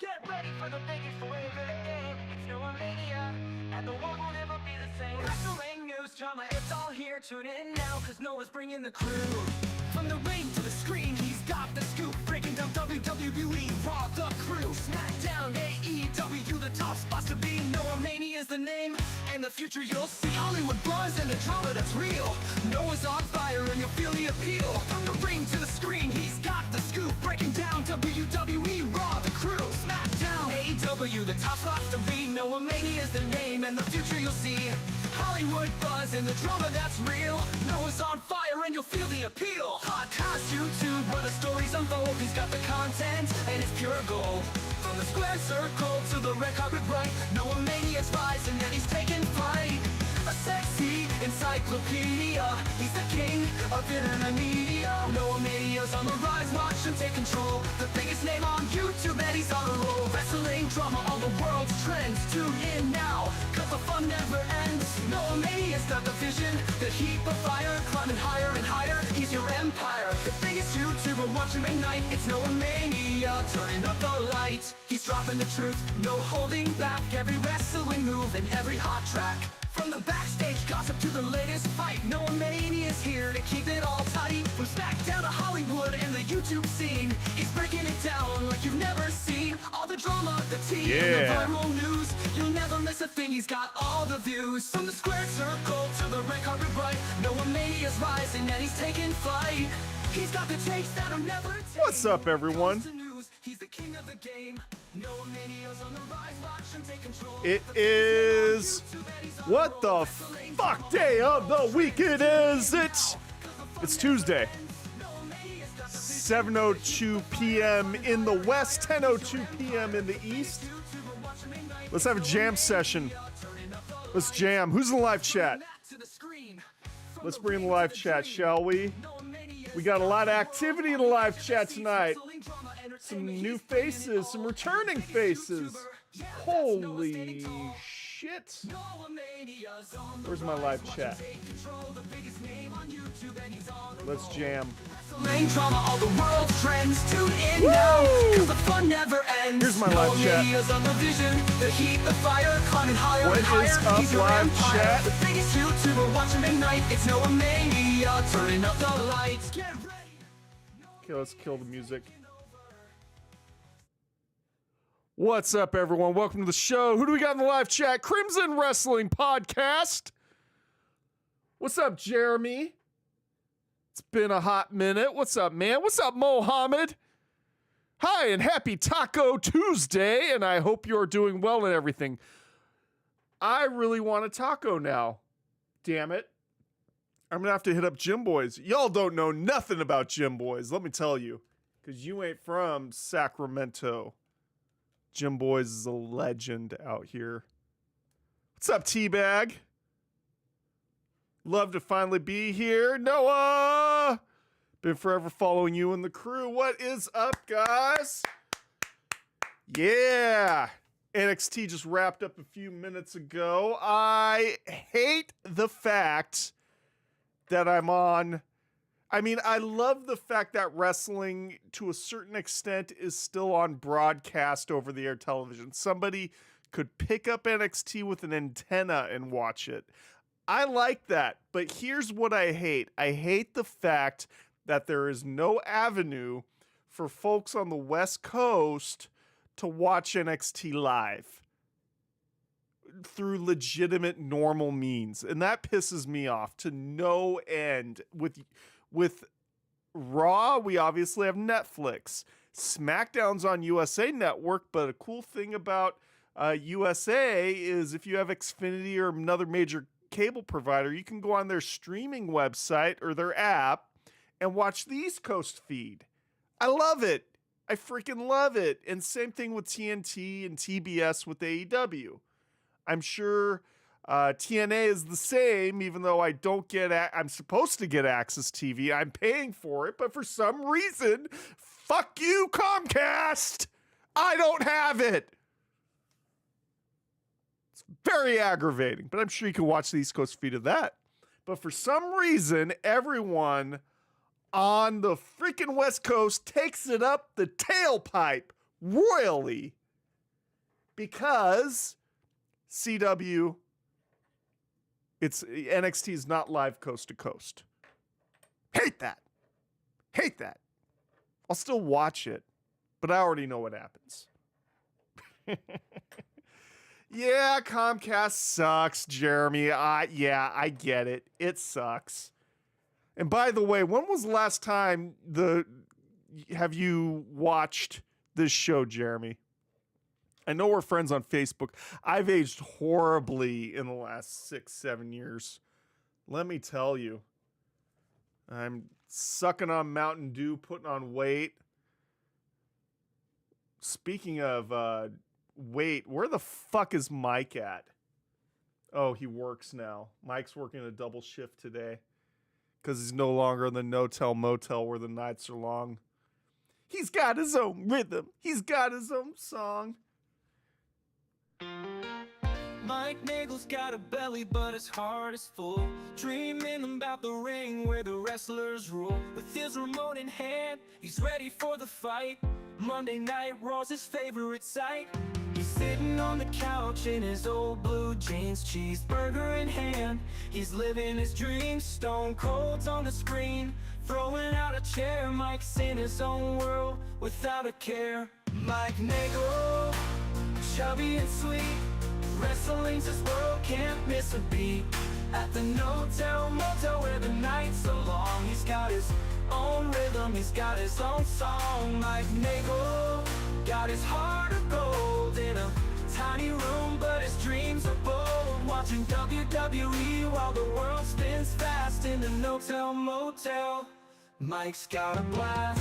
Get ready for the biggest wave of the game. It's no mania, and the world will never be the same. Wrestling news, drama, it's all here. Tune in now, cause Noah's bringing the crew. From the ring to the screen, he's got the scoop. Breaking down WWE, Raw, the crew. SmackDown, AEW, the top spots to be. Noah Mania is the name, and the future you'll see. Hollywood buzz and the drama that's real. Noah's on fire and you'll feel the appeal. From the ring to the screen, he's got the scoop. Breaking down WWE, Raw, the crew. SmackDown, AEW, the top spots to be. Noah Mania is the name, and the future you'll see. Hollywood buzz and the drama that's real. Noah's on fire and you'll feel the appeal. Podcast, YouTube, where the stories unfold. He's got the content and it's pure gold. From the square circle to the red carpet right, Noah Mania's rising and he's taking flight. A sexy encyclopedia, he's the king of internet media. Noah Mania's on the rise, watch him take control. The biggest name on YouTube and he's on a roll. Wrestling drama, all the world's trends. Tune in now, cause the fun never ends. Noah Mania's got the vision, the heat of fire, climbing higher and higher. He's your empire, the biggest YouTuber, watch him at night. It's Noah Mania, turning up the light. He's dropping the truth, no holding back. Every wrestling move and every hot track. From the backstage gossip to the latest fight, Noah Mania's here to keep it all tight. From SmackDown to Hollywood and the YouTube scene, he's breaking it down like you've never seen. All the drama, the tea, and the viral news, you'll never miss a thing, he's got all the views. From the square circle to the red carpet right, Noah Mania's rising and he's taking flight. He's got the takes that'll never take. What's up, everyone? He's the king of the game. Noah Mania's on the rise, watch him take control. It is... What the fuck day of the week it is? It's Tuesday. 7:02 p.m. in the west, 10:02 p.m. in the east. Let's have a jam session. Let's jam. Who's in the live chat? Let's bring in the live chat, shall we? We got a lot of activity in the live chat tonight. Some new faces, some returning faces. Holy shit. Where's my live chat? Let's jam. Here's my live chat. What is up, live chat? The biggest YouTuber, watch him at night. It's Noah Mania, turning up the lights. Okay, let's kill the music. What's up, everyone? Welcome to the show. Who do we got in the live chat? Crimson Wrestling Podcast. What's up, Jeremy? It's been a hot minute. What's up, man? What's up, Mohammed? Hi, and happy Taco Tuesday, and I hope you're doing well and everything. I really want a taco now. Damn it. I'm going to have to hit up Gym Boys. Y'all don't know nothing about Gym Boys, let me tell you, because you ain't from Sacramento. Gym Boys is a legend out here. What's up, Teabag? Love to finally be here. Noah! Been forever following you and the crew. What is up, guys? Yeah! NXT just wrapped up a few minutes ago. I hate the fact that I'm on... I mean, I love the fact that wrestling, to a certain extent, is still on broadcast over-the-air television. Somebody could pick up NXT with an antenna and watch it. I like that, but here's what I hate. I hate the fact that there is no avenue for folks on the West Coast to watch NXT live through legitimate, normal means. And that pisses me off to no end. With Raw, we obviously have Netflix. SmackDown's on USA Network, but a cool thing about USA is if you have Xfinity or another major cable provider, you can go on their streaming website or their app and watch the East Coast feed. I love it. I freaking love it. And same thing with TNT and TBS with AEW. I'm sure TNA is the same, even though I don't get, I'm supposed to get Access TV. I'm paying for it, but for some reason, fuck you, Comcast. I don't have it. It's very aggravating, but I'm sure you can watch the East Coast feed of that. But for some reason, everyone on the freaking West Coast takes it up the tailpipe royally Because CW, NXT is not live coast to coast. Hate that. Hate that. I'll still watch it, but I already know what happens. Yeah, Comcast sucks, Jeremy. Yeah, I get it. It sucks. And by the way, when was the last time have you watched this show, Jeremy? I know we're friends on Facebook. I've aged horribly in the last 6-7 years. Let me tell you. I'm sucking on Mountain Dew, putting on weight. Speaking of weight, where the fuck is Mike at? Oh, he works now. Mike's working a double shift today because he's no longer in the no-tell motel where the nights are long. He's got his own rhythm. He's got his own song. Mike Nagel's got a belly, but his heart is full. Dreaming about the ring where the wrestlers rule. With his remote in hand, he's ready for the fight. Monday Night Raw's his favorite sight. He's sitting on the couch in his old blue jeans, cheeseburger in hand. He's living his dreams, stone cold's on the screen. Throwing out a chair, Mike's in his own world without a care. Mike Nagel, chubby and sweet. Wrestling's his world, can't miss a beat. At the no-tell motel where the nights are long. He's got his own rhythm, he's got his own song. Mike Nagel got his heart of gold in a tiny room, but his dreams are bold. Watching WWE while the world spins fast in the no-tell motel. Mike's got a blast.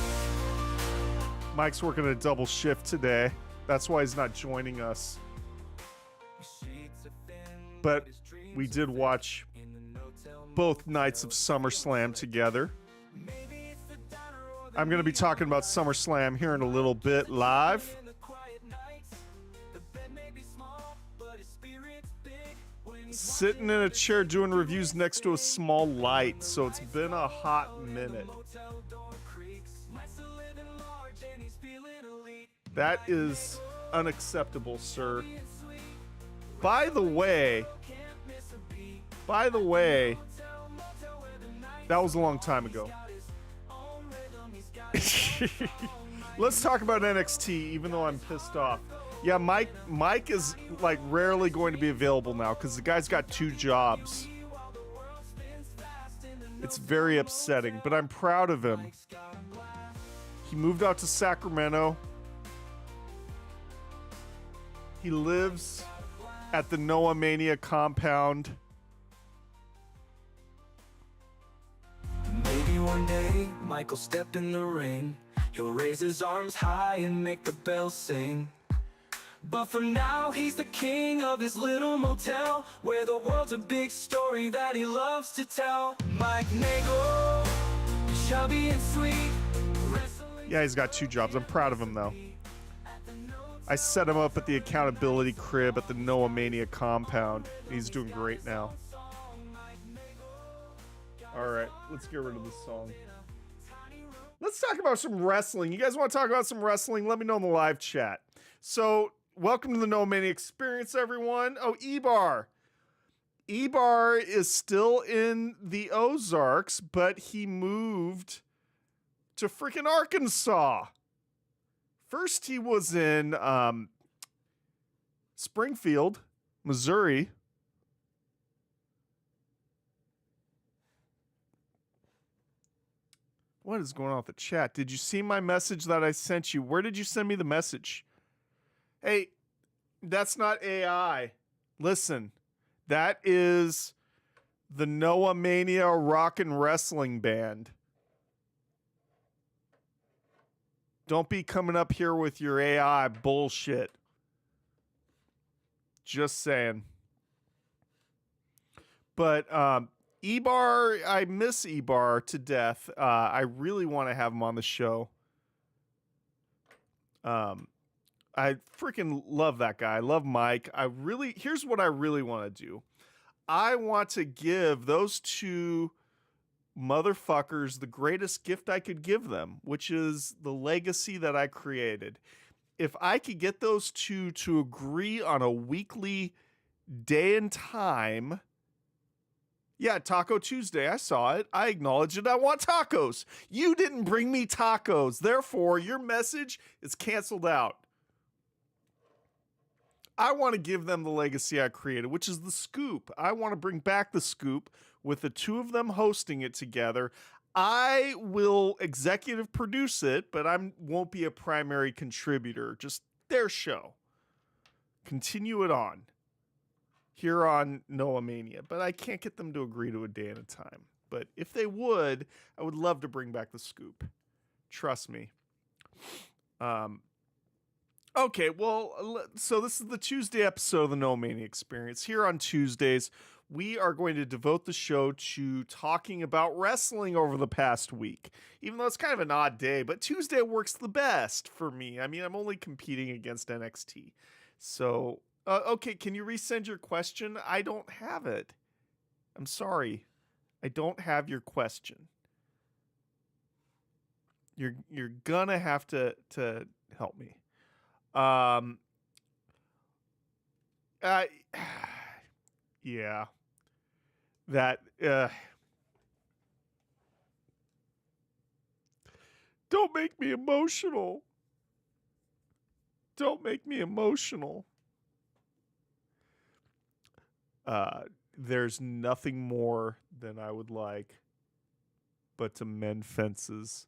Mike's working a double shift today. That's why he's not joining us. But we did watch both nights of SummerSlam together. I'm going to be talking about SummerSlam here in a little bit live. Sitting in a chair doing reviews next to a small light, so it's been a hot minute. That is unacceptable, sir. By the way, that was a long time ago. Let's talk about NXT, even though I'm pissed off. Yeah, Mike is like rarely going to be available now because the guy's got 2 jobs. It's very upsetting, but I'm proud of him. He moved out to Sacramento. He lives at the Noah Mania compound. Maybe one day Michael step in the ring. He'll raise his arms high and make the bells sing. But for now he's the king of his little motel, where the world's a big story that he loves to tell. Mike Nagel, chubby and sweet. Yeah, he's got 2 jobs. I'm proud of him though. I set him up at the accountability crib at the Noah Mania compound. He's doing great now. All right, let's get rid of this song. Let's talk about some wrestling. You guys want to talk about some wrestling? Let me know in the live chat. So, welcome to the Noah Mania experience, everyone. Oh, Ebar. Ebar is still in the Ozarks, but he moved to freaking Arkansas. First, he was in Springfield, Missouri. What is going on with the chat? Did you see my message that I sent you? Where did you send me the message? Hey, that's not AI. Listen, that is the Noah Mania Rock and Wrestling Band. Don't be coming up here with your AI bullshit. Just saying. But Ebar, I miss Ebar to death. I really want to have him on the show. I freaking love that guy. I love Mike. Here's what I really want to do. I want to give those 2 motherfuckers the greatest gift I could give them, which is the legacy that I created. if I could get those two to agree on a weekly day and time. Yeah, Taco Tuesday. I saw it. I acknowledge it. I want tacos. You didn't bring me tacos. Therefore, your message is canceled out. I want to give them the legacy I created, which is the scoop. I want to bring back the scoop with the two of them hosting it together. I will executive produce it, but I won't be a primary contributor. Just their show. Continue it on here on Noah Mania, but I can't get them to agree to a day at a time. But if they would, I would love to bring back the scoop. Trust me. Okay, well, so this is the Tuesday episode of the No Mania Experience. Here on Tuesdays, we are going to devote the show to talking about wrestling over the past week. Even though it's kind of an odd day, but Tuesday works the best for me. I mean, I'm only competing against NXT. So, okay, can you resend your question? I don't have it. I'm sorry. I don't have your question. You're gonna have to help me. Yeah, that, don't make me emotional. Don't make me emotional. There's nothing more than I would like but to mend fences.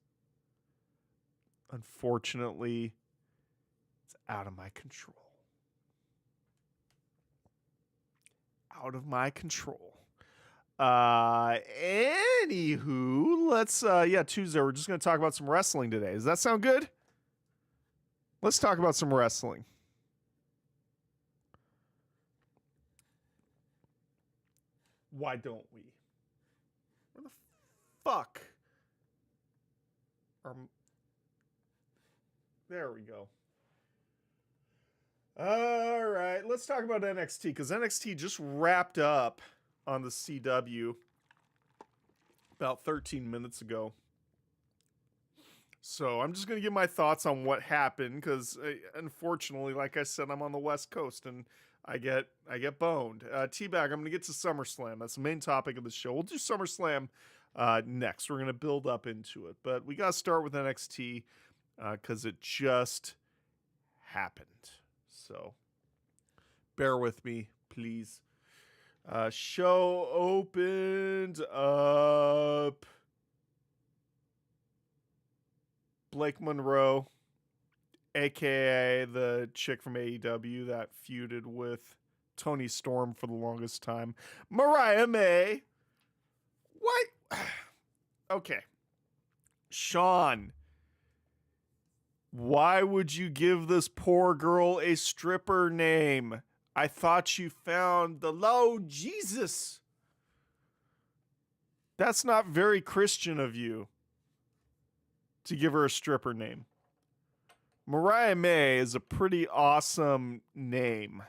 Unfortunately, it's out of my control. Out of my control. Anywho, let's, Tuesday, we're just going to talk about some wrestling today. Does that sound good? Let's talk about some wrestling. Why don't we? Where the fuck? There we go. All right, let's talk about NXT, because NXT just wrapped up on the CW about 13 minutes ago. So I'm just going to give my thoughts on what happened, because unfortunately, like I said, I'm on the West Coast and I get boned. Teabag, I'm going to get to SummerSlam. That's the main topic of the show. We'll do SummerSlam next. We're going to build up into it. But we got to start with NXT because it just happened. So bear with me, please. Show opened up. Blake Monroe, a.k.a. the chick from AEW that feuded with Toni Storm for the longest time. Mariah May. What? Okay. Sean, why would you give this poor girl a stripper name? I thought you found the Lord Jesus. That's not very Christian of you to give her a stripper name. Mariah May is a pretty awesome name,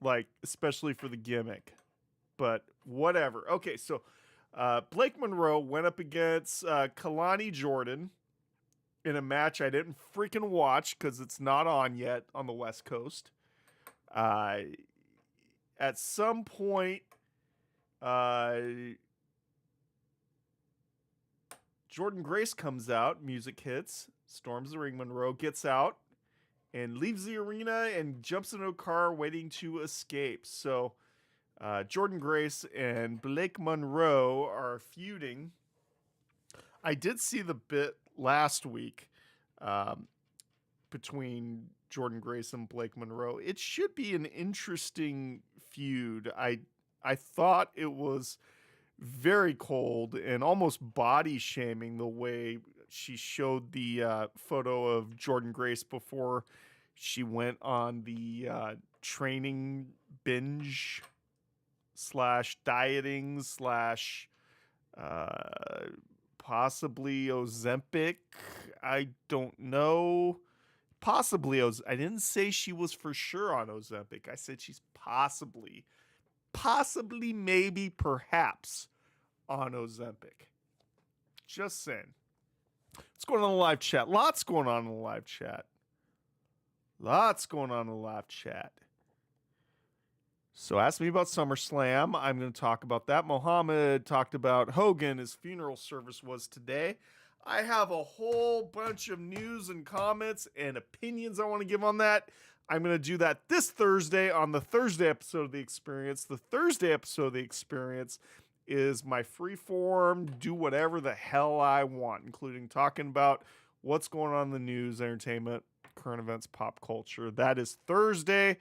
like, especially for the gimmick. But whatever. Okay, so Blake Monroe went up against Kalani Jordan in a match I didn't freaking watch because it's not on yet on the West Coast. At some point, Jordan Grace comes out, music hits, storms the ring. Monroe gets out and leaves the arena and jumps into a car waiting to escape. So Jordan Grace and Blake Monroe are feuding. I did see the bit last week between Jordan Grace and Blake Monroe. It should be an interesting feud. I thought it was very cold and almost body shaming the way she showed the photo of Jordan Grace before she went on the training binge / dieting / possibly Ozempic. I don't know. Possibly I didn't say she was for sure on Ozempic. I said she's possibly, maybe, perhaps on Ozempic. Just saying. What's going on in the live chat? Lots going on in the live chat. Lots going on in the live chat. So ask me about SummerSlam. I'm going to talk about that. Mohammed talked about Hogan. His funeral service was today. I have a whole bunch of news and comments and opinions I want to give on that. I'm going to do that this Thursday on the Thursday episode of The Experience. The Thursday episode of The Experience is my freeform, do whatever the hell I want, including talking about what's going on in the news, entertainment, current events, pop culture. That is Thursday,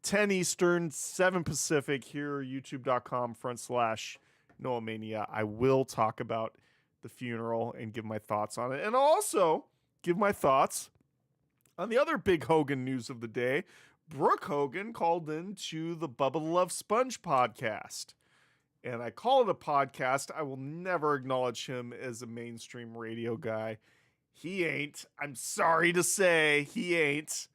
10 Eastern, 7 Pacific, here, youtube.com/NoahMania. I will talk about the funeral and give my thoughts on it. And I'll also give my thoughts on the other big Hogan news of the day. Brooke Hogan called in to the Bubba the Love Sponge podcast. And I call it a podcast. I will never acknowledge him as a mainstream radio guy. He ain't. I'm sorry to say, he ain't.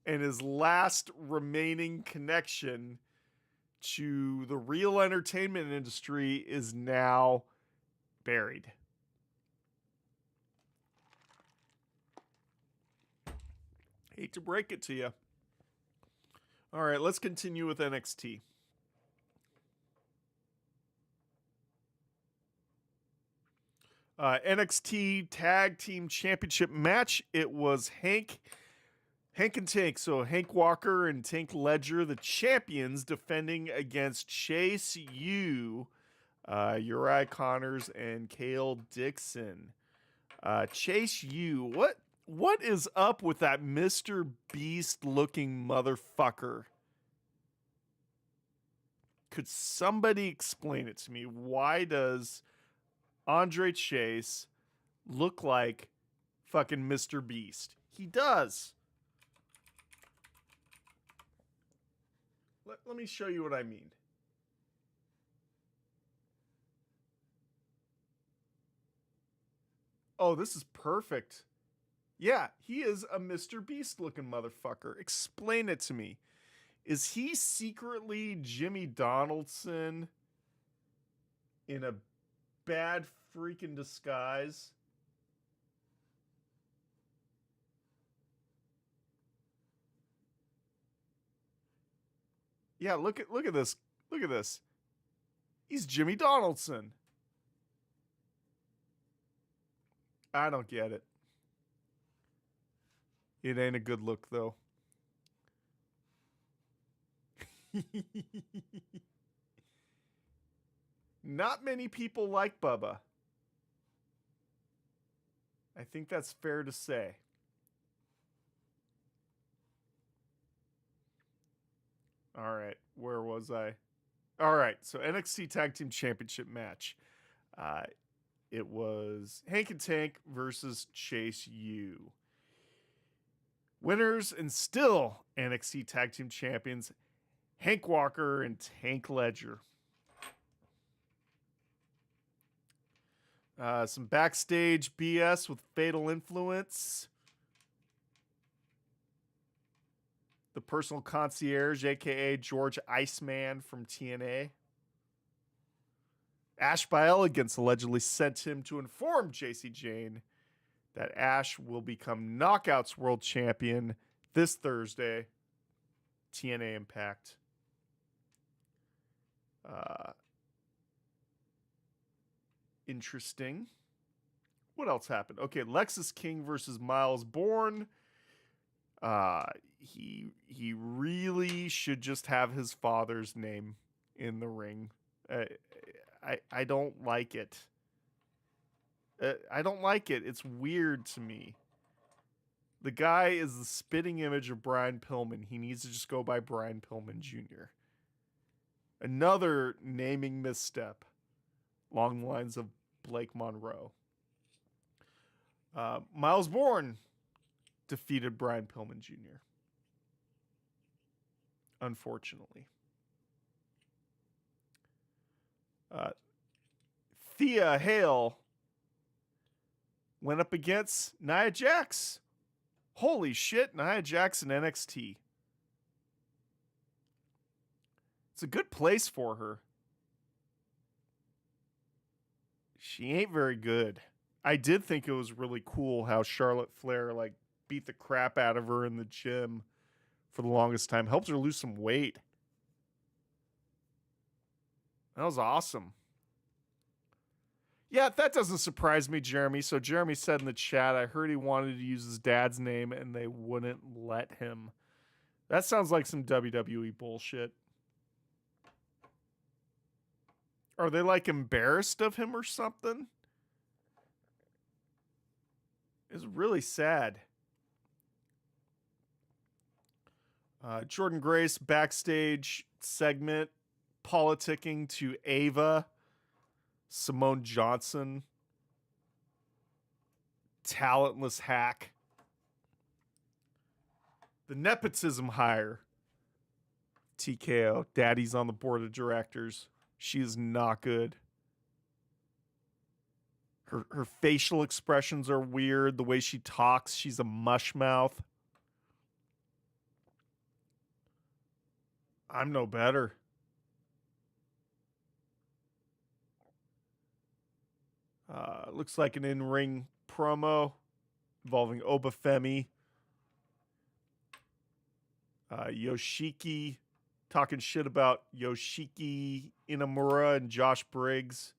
And his last remaining connection to the real entertainment industry is now buried. Hate to break it to you. All right, let's continue with NXT. NXT Tag Team Championship match. It was Hank and Tank. So Hank Walker and Tank Ledger, the champions, defending against Chase U, Uriah Connors, and Cale Dixon. Chase U, what is up with that Mr. Beast looking motherfucker? Could somebody explain it to me? Why does Andre Chase look like fucking Mr. Beast? He does. Let me show you what I mean. Oh, this is perfect. Yeah, he is a Mr. Beast looking motherfucker. Explain it to me. Is he secretly Jimmy Donaldson in a bad freaking disguise? Yeah, look at this. Look at this. He's Jimmy Donaldson. I don't get it. It ain't a good look though. Not many people like Bubba. I think that's fair to say. All right, where was I? All right, so NXT Tag Team Championship match. It was Hank and Tank versus Chase U. Winners and still NXT Tag Team Champions, Hank Walker and Tank Ledger. Some backstage BS with Fatal Influence. The personal concierge, a.k.a. George Iceman from TNA. Ash by Elegance allegedly sent him to inform JC Jane that Ash will become Knockouts World Champion this Thursday. TNA Impact. Interesting. What else happened? Okay, Lexus King versus Miles Bourne. He really should just have his father's name in the ring. I don't like it. I don't like it. It's weird to me. The guy is the spitting image of Brian Pillman. He needs to just go by Brian Pillman Jr. Another naming misstep along the lines of Blake Monroe. Miles Bourne defeated Brian Pillman Jr. Unfortunately. Thea Hale went up against Nia Jax. Holy shit, Nia Jax in NXT. It's a good place for her. She ain't very good. I did think it was really cool how Charlotte Flair beat the crap out of her in the gym for the longest time. Helped her lose some weight. That was awesome. Yeah, that doesn't surprise me, Jeremy. So Jeremy said in the chat, I heard he wanted to use his dad's name and they wouldn't let him. That sounds like some WWE bullshit. Are they like embarrassed of him or something? It's really sad. Jordan Grace backstage segment politicking to Ava, Simone Johnson, talentless hack. The nepotism hire. TKO. Daddy's on the board of directors. She is not good. Her facial expressions are weird. The way she talks, she's a mush mouth. I'm no better. Looks like an in-ring promo involving Obafemi. Yoshiki talking shit about Yoshiki Inamura and Josh Briggs.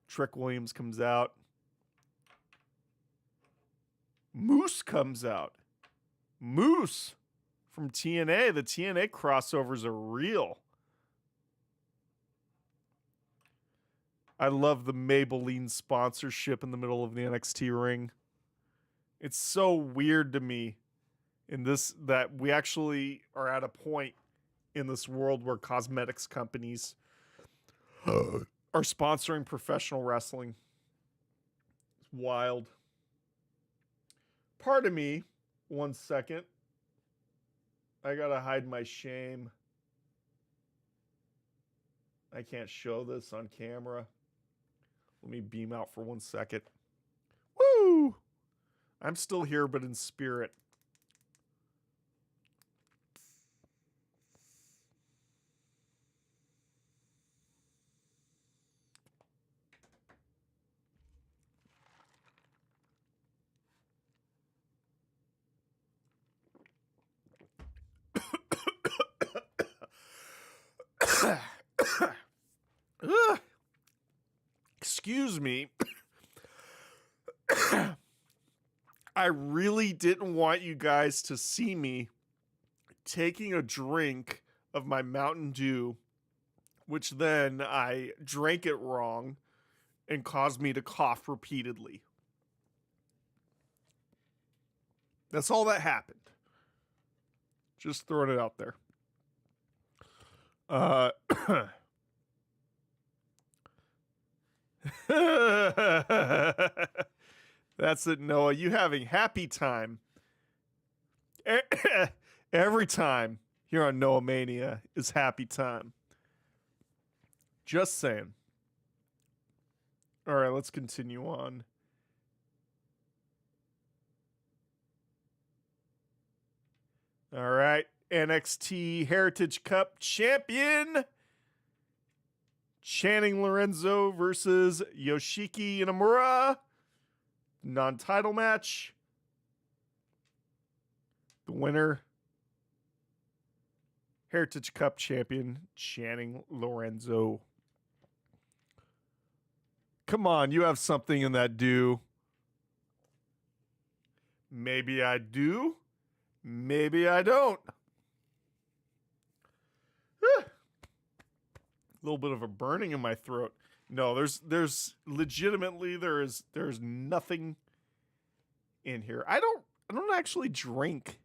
Trick Williams comes out. Moose comes out. Moose from TNA. The TNA crossovers are real. I love the Maybelline sponsorship in the middle of the NXT ring. It's so weird to me in this that we actually are at a point in this world where cosmetics companies are sponsoring professional wrestling. It's wild. Pardon me, 1 second. I gotta hide my shame. I can't show this on camera. Let me beam out for 1 second. Woo! I'm still here, but in spirit. Excuse me. I really didn't want you guys to see me taking a drink of my Mountain Dew, which then I drank it wrong and caused me to cough repeatedly. That's all that happened. Just throwing it out there. That's it, Noah. You having happy time. Every time here on Noah Mania is happy time. Just saying. All right, let's continue on. All right, NXT Heritage Cup champion Channing Lorenzo versus Yoshiki Inamura. Non-title match. The winner, Heritage Cup champion Channing Lorenzo. Come on, you have something in that dew. Maybe I do. Maybe I don't. A little bit of a burning in my throat. No, there's legitimately there's nothing in here. I don't actually drink,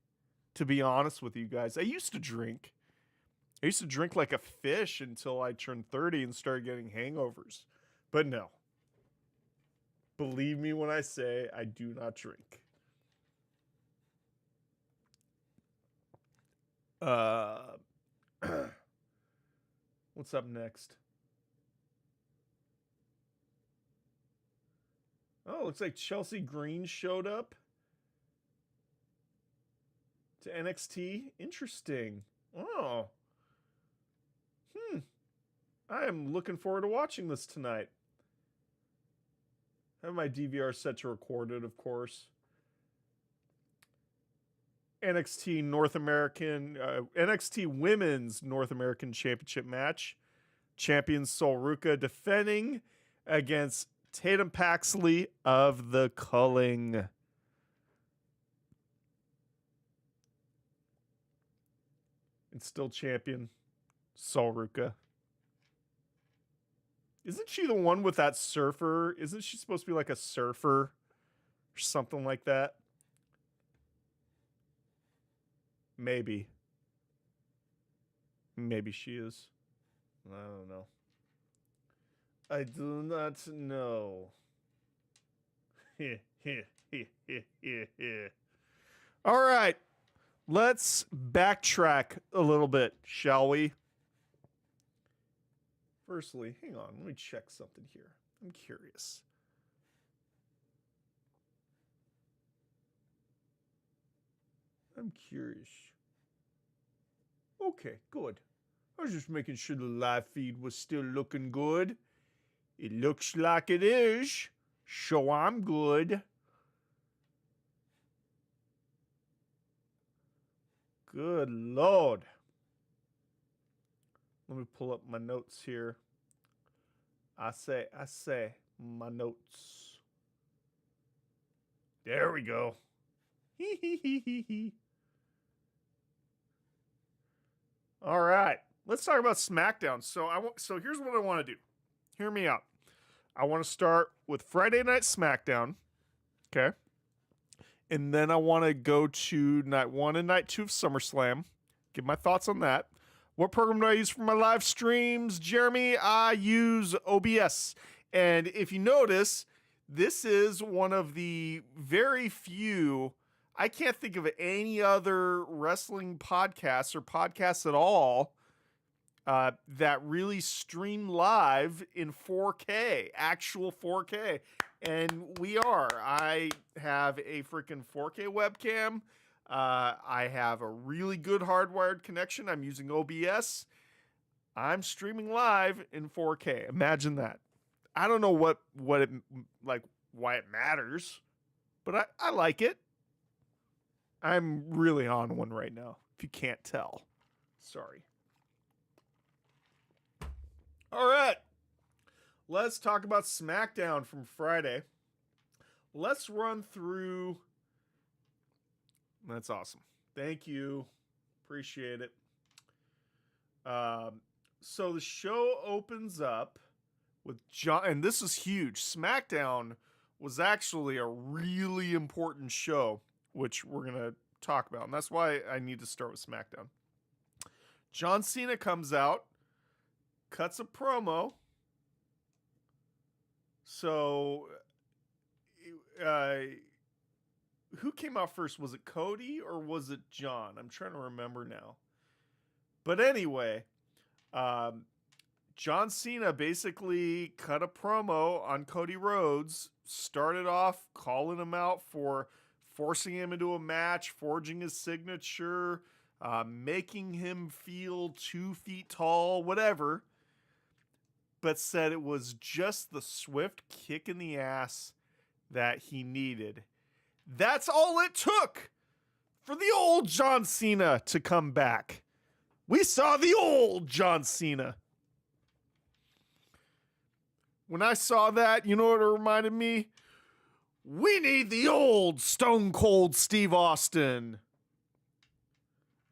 to be honest with you guys. I used to drink. I used to drink like a fish until I turned 30 and started getting hangovers. But no. Believe me when I say I do not drink. What's up next? Oh, looks like Chelsea Green showed up to NXT. Interesting. Oh. I am looking forward to watching this tonight. I have my DVR set to record it, of course. NXT Women's North American Championship match. Champion Sol Ruca defending against Tatum Paxley of the Culling. And still champion Sol Ruca. Isn't she the one with that surfer? Isn't she supposed to be like a surfer or something like that? Maybe. Maybe she is. I don't know. I do not know. All right. Let's backtrack a little bit, shall we? Firstly, hang on. Let me check something here. I'm curious. Okay, good. I was just making sure the live feed was still looking good. It looks like it is. So I'm good. Good Lord. Let me pull up my notes here. I say, my notes. There we go. All right. Let's talk about SmackDown. So here's what I want to do. Hear me out. I want to start with Friday Night SmackDown. Okay. And then I want to go to night 1 and night 2 of SummerSlam. Give my thoughts on that. What program do I use for my live streams, Jeremy? I use OBS. And if you notice, this is one of the very few, I can't think of any other wrestling podcasts or podcasts at all that really stream live in 4K, actual 4K. And we are. I have a freaking 4K webcam. I have a really good hardwired connection. I'm using OBS. I'm streaming live in 4K. Imagine that. I don't know what it like, why it matters, but I like it. I'm really on one right now, if you can't tell. Sorry. All right. Let's talk about SmackDown from Friday. Let's run through. That's awesome. Thank you. Appreciate it. So the show opens up with John, and this is huge. SmackDown was actually a really important show, which we're going to talk about. And that's why I need to start with SmackDown. John Cena comes out, cuts a promo. So, who came out first? Was it Cody or was it John? I'm trying to remember now. But anyway, John Cena basically cut a promo on Cody Rhodes, started off calling him out for forcing him into a match, forging his signature, making him feel 2 feet tall, whatever. But said it was just the swift kick in the ass that he needed. That's all it took for the old John Cena to come back. We saw the old John Cena. When I saw that, you know what it reminded me? We need the old Stone Cold Steve Austin.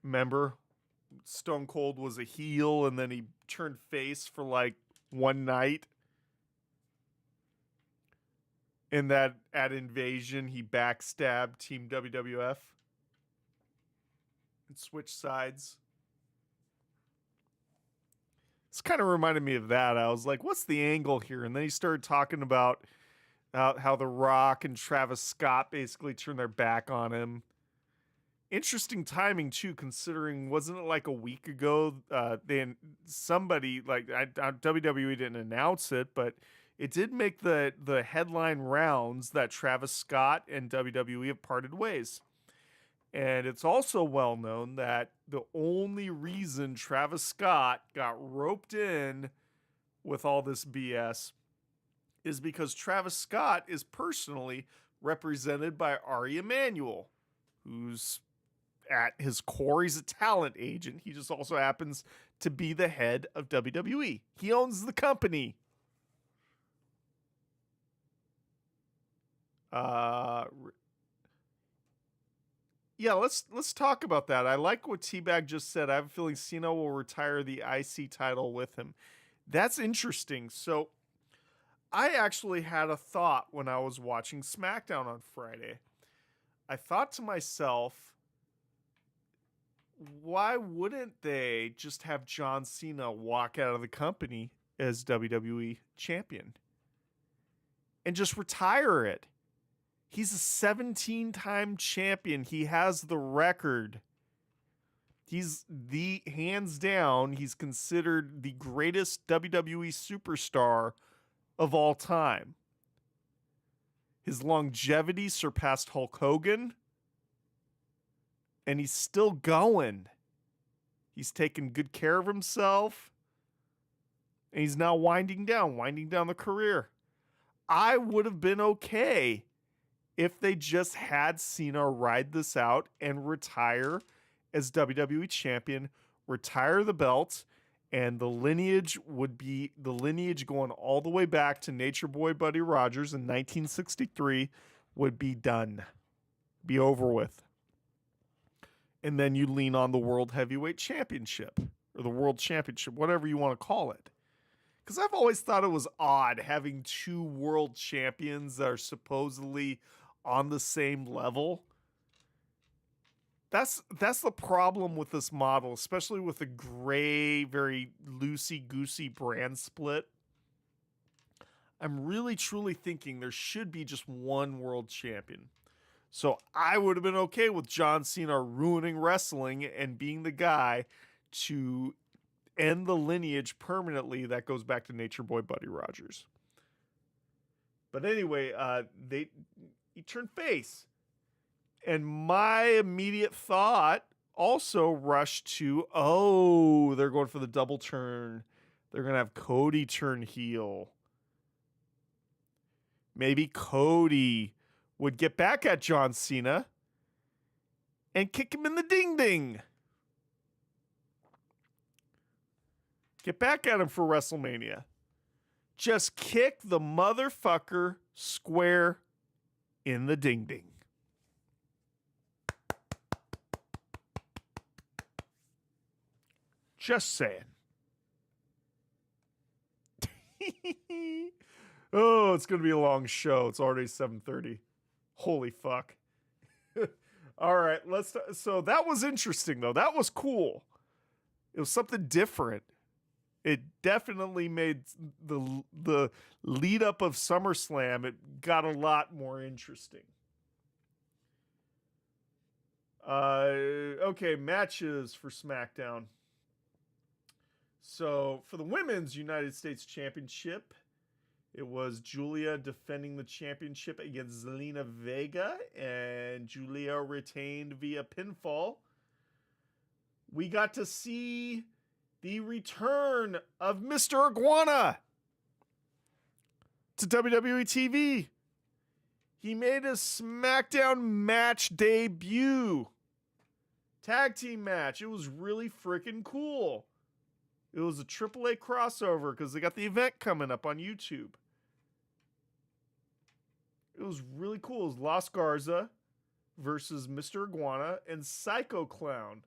Remember? Stone Cold was a heel and then he turned face for like one night. In that at Invasion, he backstabbed Team WWF and switched sides. It's kind of reminded me of that. I was like, what's the angle here? And then he started talking about how The Rock and Travis Scott basically turned their back on him. Interesting timing too, considering wasn't it like a week ago? Somebody like WWE didn't announce it, but it did make the headline rounds that Travis Scott and WWE have parted ways. And it's also well known that the only reason Travis Scott got roped in with all this BS is because Travis Scott is personally represented by Ari Emanuel, who's at his core, he's a talent agent. He just also happens to be the head of WWE. He owns the company. Yeah, let's talk about that. I like what T-Bag just said. I have a feeling Cena will retire the IC title with him. That's interesting. So I actually had a thought when I was watching SmackDown on Friday. I thought to myself, why wouldn't they just have John Cena walk out of the company as WWE champion and just retire it? He's a 17-time champion. He has the record. He's hands down, he's considered the greatest WWE superstar of all time. His longevity surpassed Hulk Hogan. And he's still going. He's taking good care of himself. And he's now winding down the career. I would have been okay if they just had Cena ride this out and retire as WWE champion, retire the belt, and the lineage would be the lineage going all the way back to Nature Boy Buddy Rogers in 1963 would be done, be over with. And then you lean on the World Heavyweight Championship or the World Championship, whatever you want to call it. Because I've always thought it was odd having two world champions that are supposedly on the same level. That's the problem with this model, especially with a gray, very loosey-goosey brand split. I'm really, truly thinking there should be just one world champion. So I would have been okay with John Cena ruining wrestling and being the guy to end the lineage permanently that goes back to Nature Boy Buddy Rogers. But anyway, he turned face. And my immediate thought also rushed to, oh, they're going for the double turn. They're going to have Cody turn heel. Maybe Cody would get back at John Cena and kick him in the ding-ding. Get back at him for WrestleMania. Just kick the motherfucker square in the ding-ding. Just saying. Oh, it's going to be a long show. It's already 7:30. Holy fuck. All right, so that was interesting though. That was cool. It was something different. It definitely made the lead up of SummerSlam, it got a lot more interesting. Okay, matches for SmackDown. So for the Women's United States Championship, it was Julia defending the championship against Zelina Vega, and Julia retained via pinfall. We got to see the return of Mr. Iguana to WWE TV. He made a SmackDown match debut. Tag team match. It was really freaking cool. It was a AAA crossover because they got the event coming up on YouTube. It was really cool. It was Las Garza versus Mr. Iguana and Psycho Clown.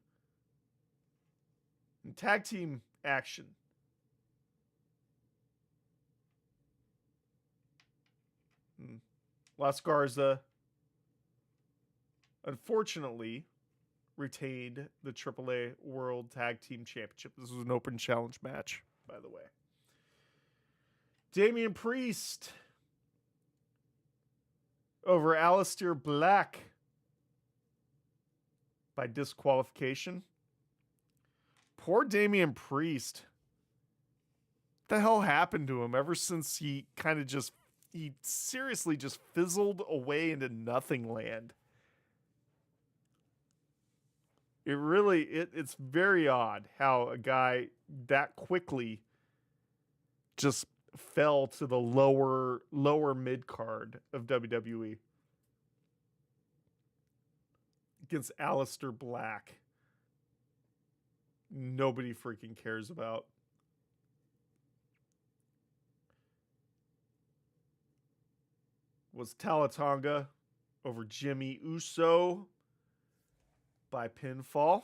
And tag team action. Las Garza, unfortunately, retained the AAA World Tag Team Championship. This was an open challenge match, by the way. Damian Priest over Aleister Black by disqualification. Poor Damian Priest. What the hell happened to him ever since he seriously just fizzled away into nothing land? It's very odd how a guy that quickly just fell to the lower mid card of WWE. against Aleister Black. Nobody freaking cares about. Was Talatonga over Jimmy Uso by pinfall.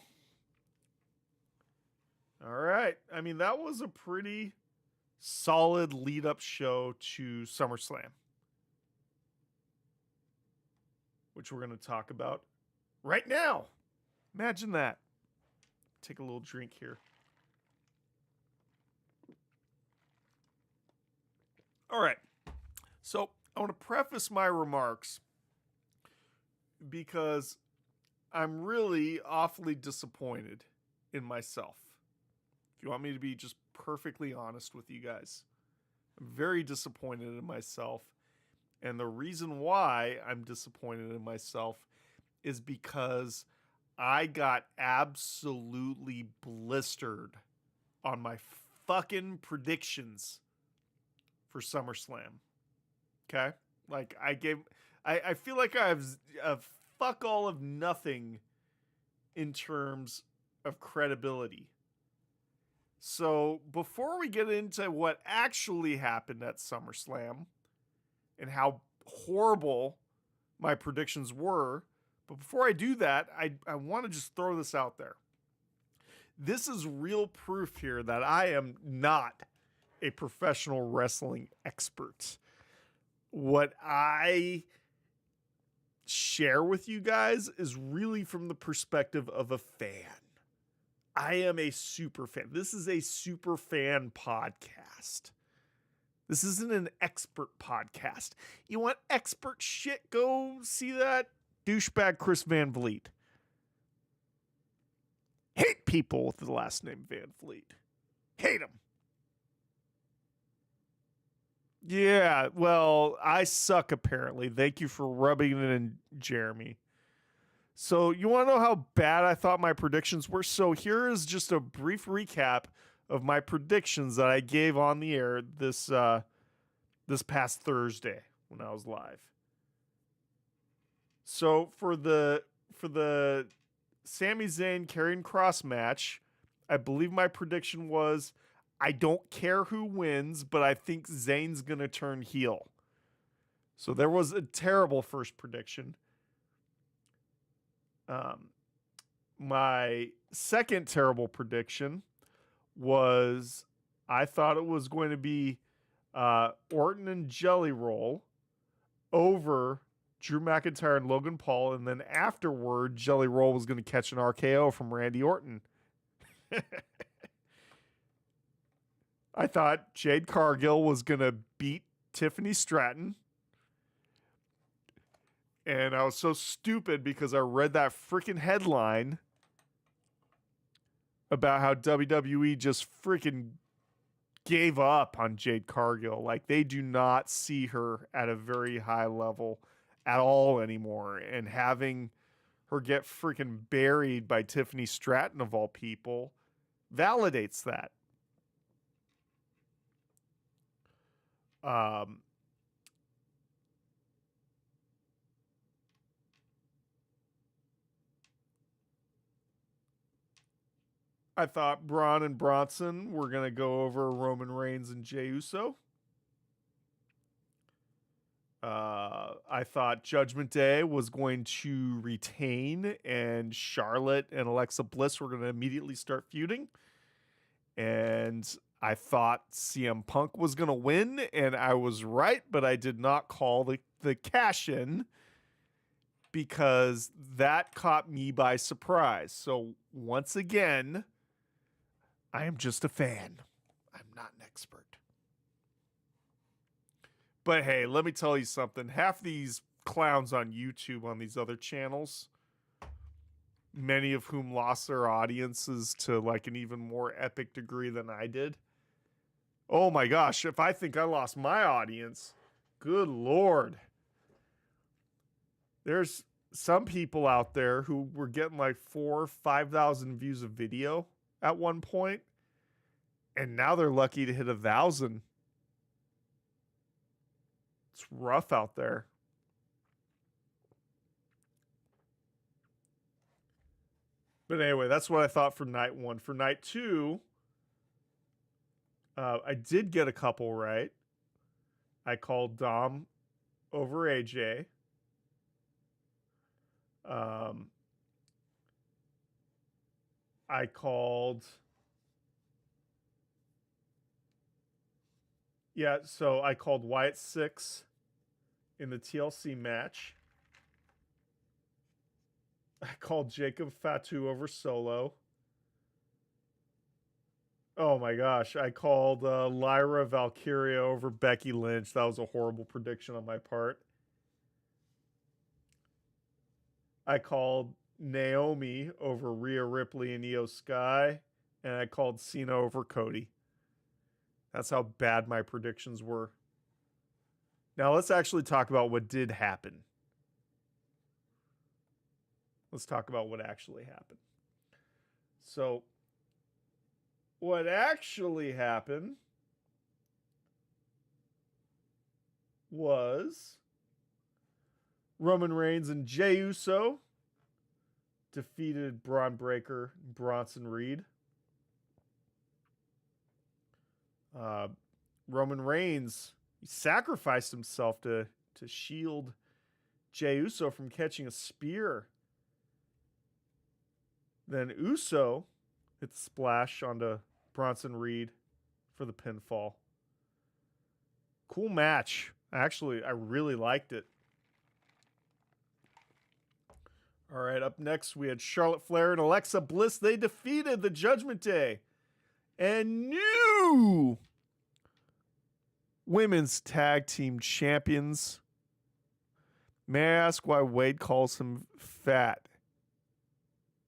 All right. I mean, that was a pretty solid lead-up show to SummerSlam, which we're going to talk about right now. Imagine that. Take a little drink here. All right. So I want to preface my remarks because I'm really awfully disappointed in myself. If you want me to be just perfectly honest with you guys, I'm very disappointed in myself. And the reason why I'm disappointed in myself is because I got absolutely blistered on my fucking predictions for SummerSlam. Okay? Like, I feel like I have a fuck all of nothing in terms of credibility. So before we get into what actually happened at SummerSlam and how horrible my predictions were, but before I do that, I want to just throw this out there. This is real proof here that I am not a professional wrestling expert. What I share with you guys is really from the perspective of a fan. I am a super fan. This is a super fan podcast. This isn't an expert podcast. You want expert shit? Go see that douchebag Chris Van Vliet. Hate people with the last name Van Vliet. Hate them. Yeah, well, I suck apparently. Thank you for rubbing it in, Jeremy. So you want to know how bad I thought my predictions were? So here is just a brief recap of my predictions that I gave on the air this past Thursday when I was live. So for the Sami Zayn Karrion Kross match, I believe my prediction was I don't care who wins, but I think Zayn's going to turn heel. So there was a terrible first prediction. My second terrible prediction was I thought it was going to be Orton and Jelly Roll over Drew McIntyre and Logan Paul, and then afterward, Jelly Roll was going to catch an RKO from Randy Orton. I thought Jade Cargill was going to beat Tiffany Stratton. And I was so stupid because I read that freaking headline about how WWE just freaking gave up on Jade Cargill. Like, they do not see her at a very high level at all anymore. And having her get freaking buried by Tiffany Stratton, of all people, validates that. I thought Bron and Bronson were going to go over Roman Reigns and Jey Uso. I thought Judgment Day was going to retain and Charlotte and Alexa Bliss were going to immediately start feuding. And I thought CM Punk was going to win, and I was right, but I did not call the cash-in because that caught me by surprise. So once again, I am just a fan. I'm not an expert. But hey, let me tell you something. Half these clowns on YouTube on these other channels, many of whom lost their audiences to like an even more epic degree than I did. Oh my gosh, if I think I lost my audience, good Lord. There's some people out there who were getting like 4,000 or 5,000 views of video at one point, and now they're lucky to hit 1,000. It's rough out there. But anyway, that's what I thought for night one. For night two, I did get a couple right. I called Dom over AJ. I called... Yeah, so I called Wyatt 6 in the TLC match. I called Jacob Fatu over Solo. Oh my gosh. I called Lyra Valkyria over Becky Lynch. That was a horrible prediction on my part. I called Naomi over Rhea Ripley and Io Sky. And I called Cena over Cody. That's how bad my predictions were. Now let's actually talk about what did happen. Let's talk about what actually happened. So, what actually happened was Roman Reigns and Jey Uso defeated Braun Breaker and Bronson Reed. Roman Reigns sacrificed himself to shield Jey Uso from catching a spear. Then Uso hit the splash onto Bronson Reed for the pinfall. Cool match. Actually, I really liked it. All right, up next we had Charlotte Flair and Alexa Bliss. They defeated the Judgment Day and new women's tag team champions. May I ask why Wade calls him fat?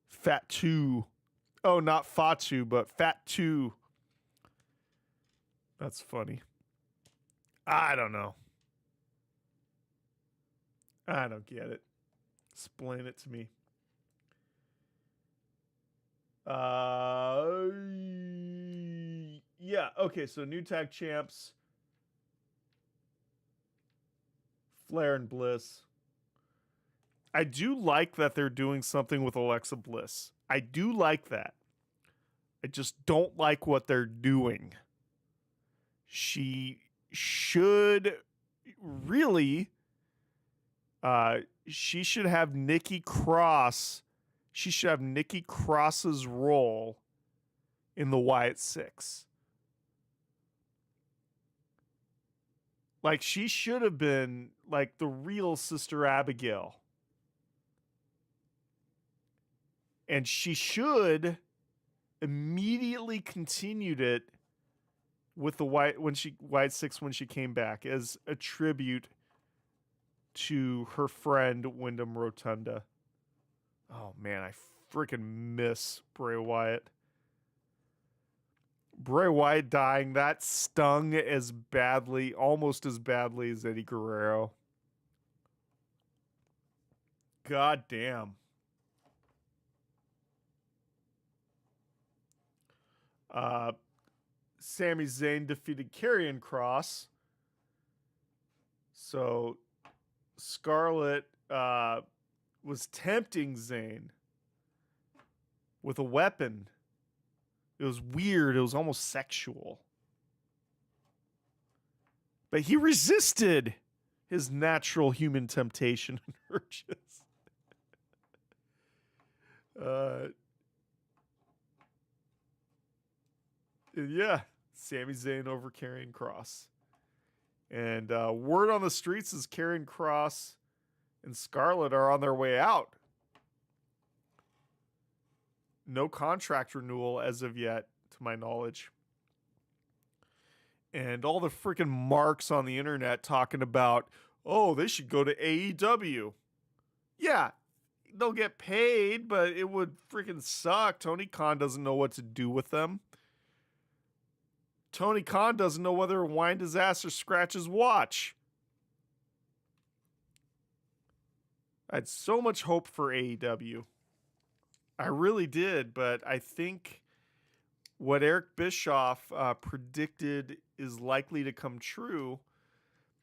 Fatu. Oh, not Fatu, but Fatu. That's funny. I don't know. I don't get it. Explain it to me. Yeah, okay, so new tag champs. Flair and Bliss. I do like that they're doing something with Alexa Bliss. I do like that. I just don't like what they're doing. She should really... she should have Nikki Cross. She should have Nikki Cross's role in the Wyatt 6. Like, she should have been like the real Sister Abigail. And she should immediately continued it with the Wyatt 6 when she came back as a tribute to her friend Wyndham Rotunda. Oh man, I freaking miss Bray Wyatt. Bray Wyatt dying, that stung as badly, almost as badly as Eddie Guerrero. God damn. Sami Zayn defeated Karrion Kross. So Scarlett was tempting Zayn with a weapon. It was weird. It was almost sexual. But he resisted his natural human temptation and urges. Yeah, Sami Zayn over Karrion Kross. And word on the streets is Karrion Kross and Scarlett are on their way out. No contract renewal as of yet, to my knowledge. And all the freaking marks on the internet talking about, oh, they should go to AEW. Yeah, they'll get paid, but it would freaking suck. Tony Khan doesn't know what to do with them. Tony Khan doesn't know whether to wind his ass or scratch his watch. I had so much hope for AEW. I really did, but I think what Eric Bischoff predicted is likely to come true,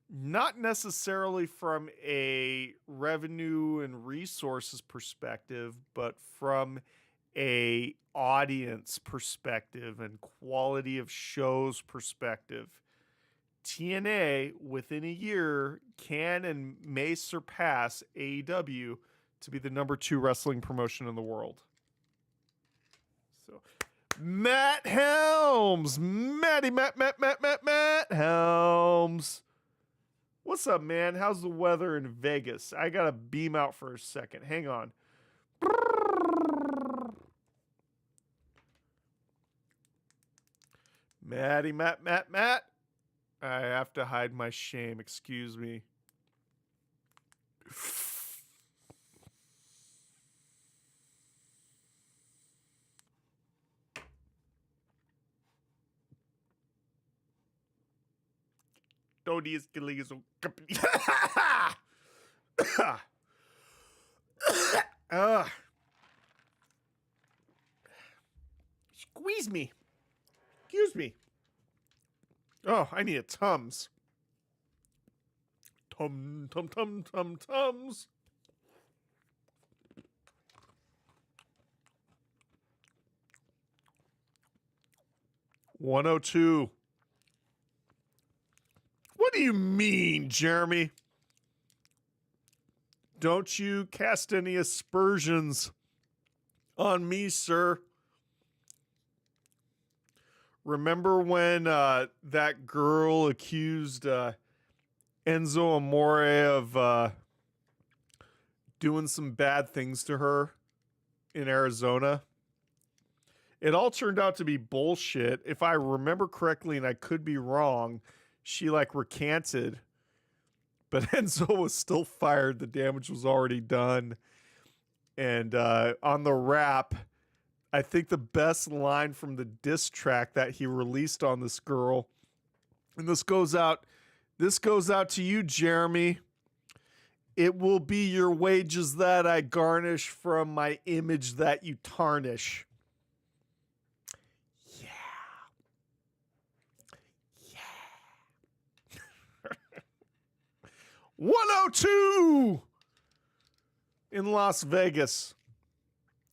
not necessarily from a revenue and resources perspective, but from a audience perspective and quality of shows perspective, TNA within a year can and may surpass AEW to be the number 2 wrestling promotion in the world. So, Matt Helms, Matt Helms. What's up, man? How's the weather in Vegas? I gotta beam out for a second. Hang on. Matt. I have to hide my shame. Excuse me. Squeeze me. Excuse me. Oh, I need a Tums. Tums. 102. What do you mean, Jeremy? Don't you cast any aspersions on me, sir. Remember when that girl accused Enzo Amore of doing some bad things to her in Arizona? It all turned out to be bullshit. If I remember correctly, and I could be wrong, she recanted. But Enzo was still fired. The damage was already done. And on the rap, I think the best line from the diss track that he released on this girl, and this goes out to you, Jeremy. It will be your wages that I garnish from my image that you tarnish. Yeah. 102 in Las Vegas.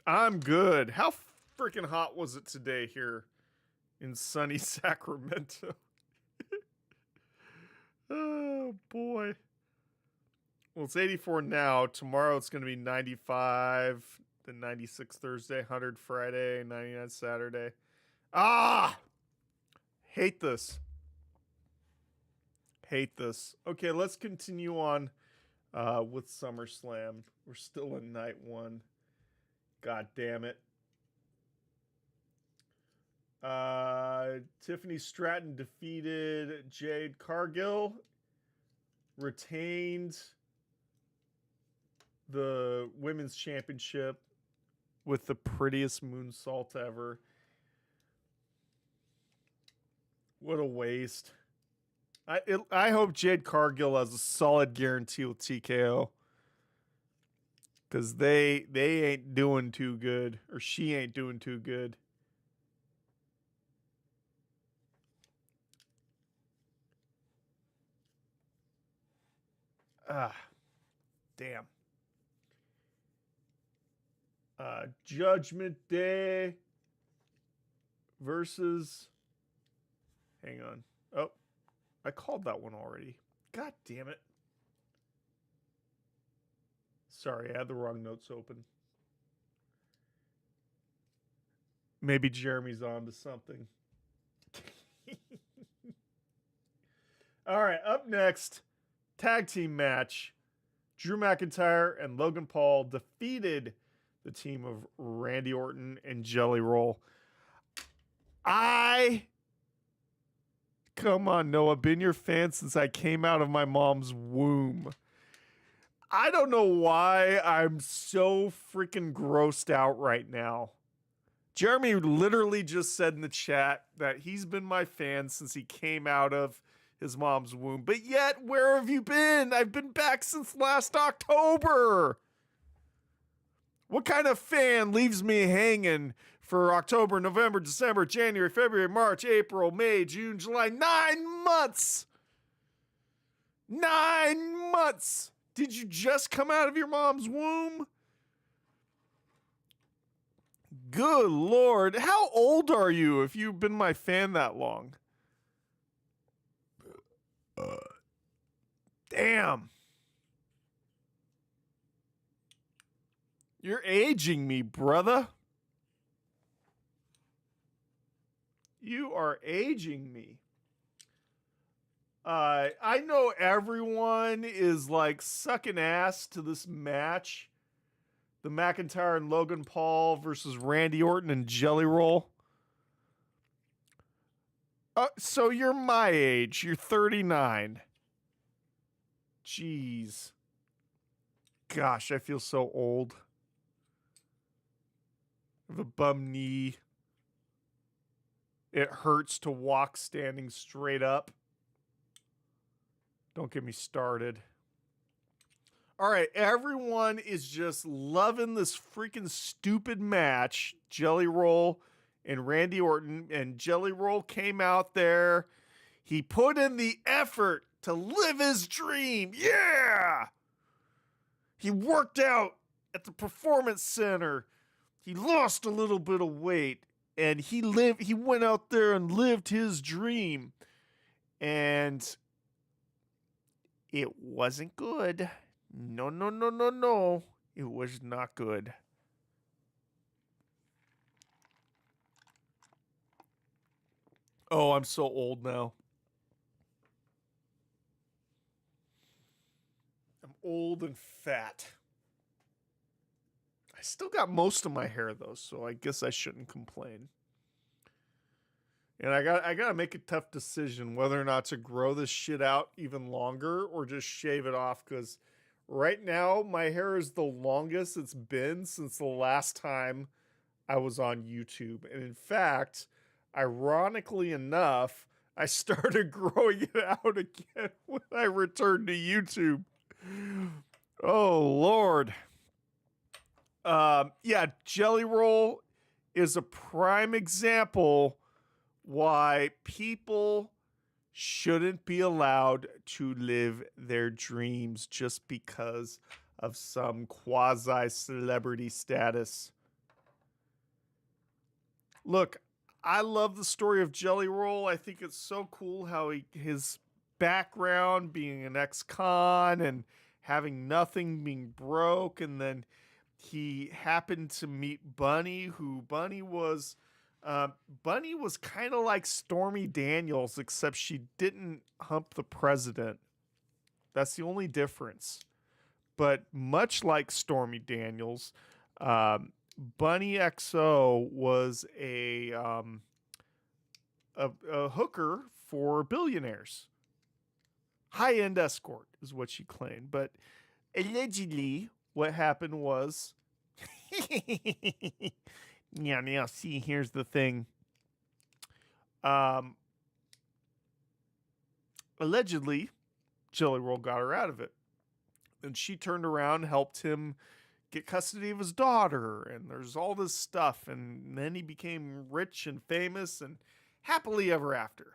I'm good. How freaking hot was it today here in sunny Sacramento? Oh, boy. Well, it's 84 now. Tomorrow it's going to be 95, then 96 Thursday, 100 Friday, 99 Saturday. Hate this. Okay, let's continue on with SummerSlam. We're still in night 1. God damn it. Tiffany Stratton defeated Jade Cargill, retained the women's championship with the prettiest moonsault ever. What a waste. I hope Jade Cargill has a solid guarantee with TKO. Because they ain't doing too good. Or she ain't doing too good. Damn. Judgment Day versus... Hang on. Oh, I called that one already. God damn it. Sorry, I had the wrong notes open. Maybe Jeremy's on to something. All right, up next, tag team match. Drew McIntyre and Logan Paul defeated the team of Randy Orton and Jelly Roll. Come on, Noah, been your fan since I came out of my mom's womb. I don't know why I'm so freaking grossed out right now. Jeremy literally just said in the chat that he's been my fan since he came out of his mom's womb. But yet, where have you been? I've been back since last October. What kind of fan leaves me hanging for October, November, December, January, February, March, April, May, June, July? 9 months. 9 months. Did you just come out of your mom's womb? Good Lord. How old are you if you've been my fan that long? Damn. You're aging me, brother. You are aging me. I know everyone is like sucking ass to this match. The McIntyre and Logan Paul versus Randy Orton and Jelly Roll. So you're my age. You're 39. Jeez. Gosh, I feel so old. I have a bum knee. It hurts to walk standing straight up. Don't get me started. All right, everyone is just loving this freaking stupid match. Jelly Roll and Randy Orton. And Jelly Roll came out there. He put in the effort to live his dream. Yeah! He worked out at the Performance Center. He lost a little bit of weight. And he went out there and lived his dream. And it wasn't good. No. It was not good. Oh, I'm so old now. I'm old and fat. I still got most of my hair though, so I guess I shouldn't complain. And I got to make a tough decision whether or not to grow this shit out even longer or just shave it off, because right now my hair is the longest it's been since the last time I was on YouTube. And in fact, ironically enough, I started growing it out again when I returned to YouTube. Oh, Lord. Yeah, Jelly Roll is a prime example why people shouldn't be allowed to live their dreams just because of some quasi-celebrity status. Look, I love the story of Jelly Roll. I think it's so cool how his background being an ex-con and having nothing, being broke, and then he happened to meet Bunny, who Bunny was kind of like Stormy Daniels, except she didn't hump the president. That's the only difference. But much like Stormy Daniels, Bunny XO was a hooker for billionaires. High-end escort is what she claimed. But allegedly, what happened was... Now, see, here's the thing. Allegedly, Jelly Roll got her out of it. And she turned around, helped him get custody of his daughter, and there's all this stuff. And then he became rich and famous and happily ever after.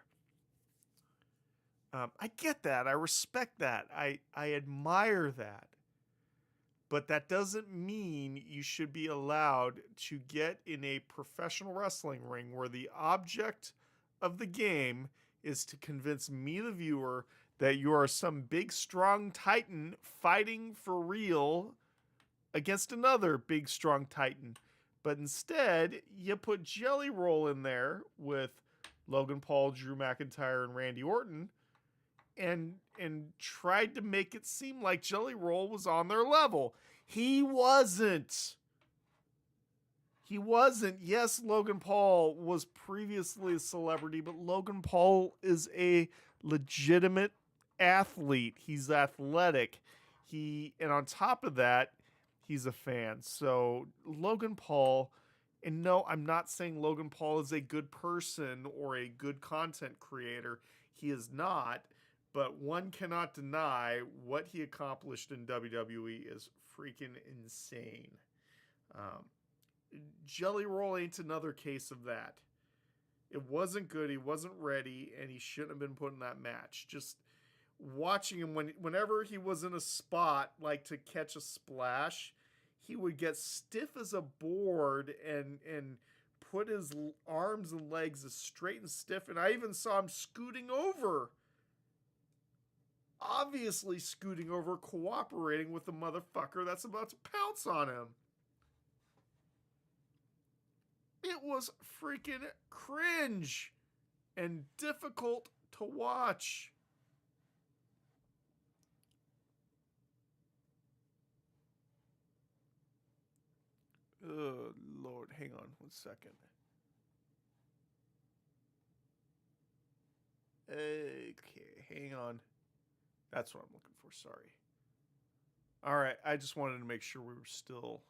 I get that. I respect that. I admire that. But that doesn't mean you should be allowed to get in a professional wrestling ring where the object of the game is to convince me, the viewer, that you are some big, strong titan fighting for real against another big, strong titan. But instead, you put Jelly Roll in there with Logan Paul, Drew McIntyre, and Randy Orton, and tried to make it seem like Jelly Roll was on their level. He wasn't. Yes, Logan Paul was previously a celebrity, but Logan Paul is a legitimate athlete. He's athletic. And on top of that, he's a fan. So Logan Paul, and no, I'm not saying Logan Paul is a good person or a good content creator. He is not. But one cannot deny what he accomplished in WWE is freaking insane. Jelly Roll ain't another case of that. It wasn't good. He wasn't ready, and he shouldn't have been put in that match. Just watching him whenever he was in a spot like to catch a splash, he would get stiff as a board and put his arms and legs as straight and stiff. And I even saw him scooting over. Obviously scooting over, cooperating with the motherfucker that's about to pounce on him. It was freaking cringe and difficult to watch. Oh, Lord, hang on 1 second. Okay, hang on. That's what I'm looking for, sorry. All right, I just wanted to make sure we were still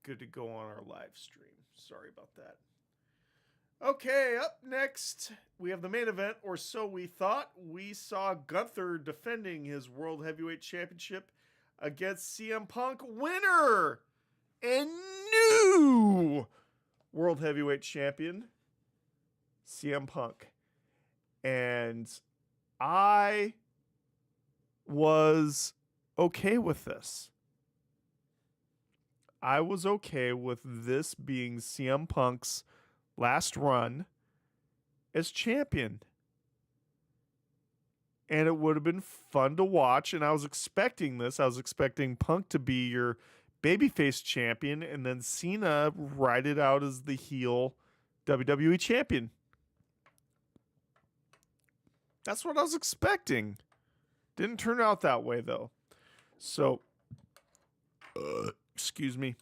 good to go on our live stream. Sorry about that. Okay, up next, we have the main event, or so we thought. We saw Gunther defending his World Heavyweight Championship against CM Punk, winner and new World Heavyweight Champion, CM Punk. And I was okay with this. I was okay with this being CM Punk's last run as champion. And it would have been fun to watch. And I was expecting this. I was expecting Punk to be your babyface champion and then Cena ride it out as the heel WWE champion. That's what I was expecting. Didn't turn out that way, though. So, excuse me.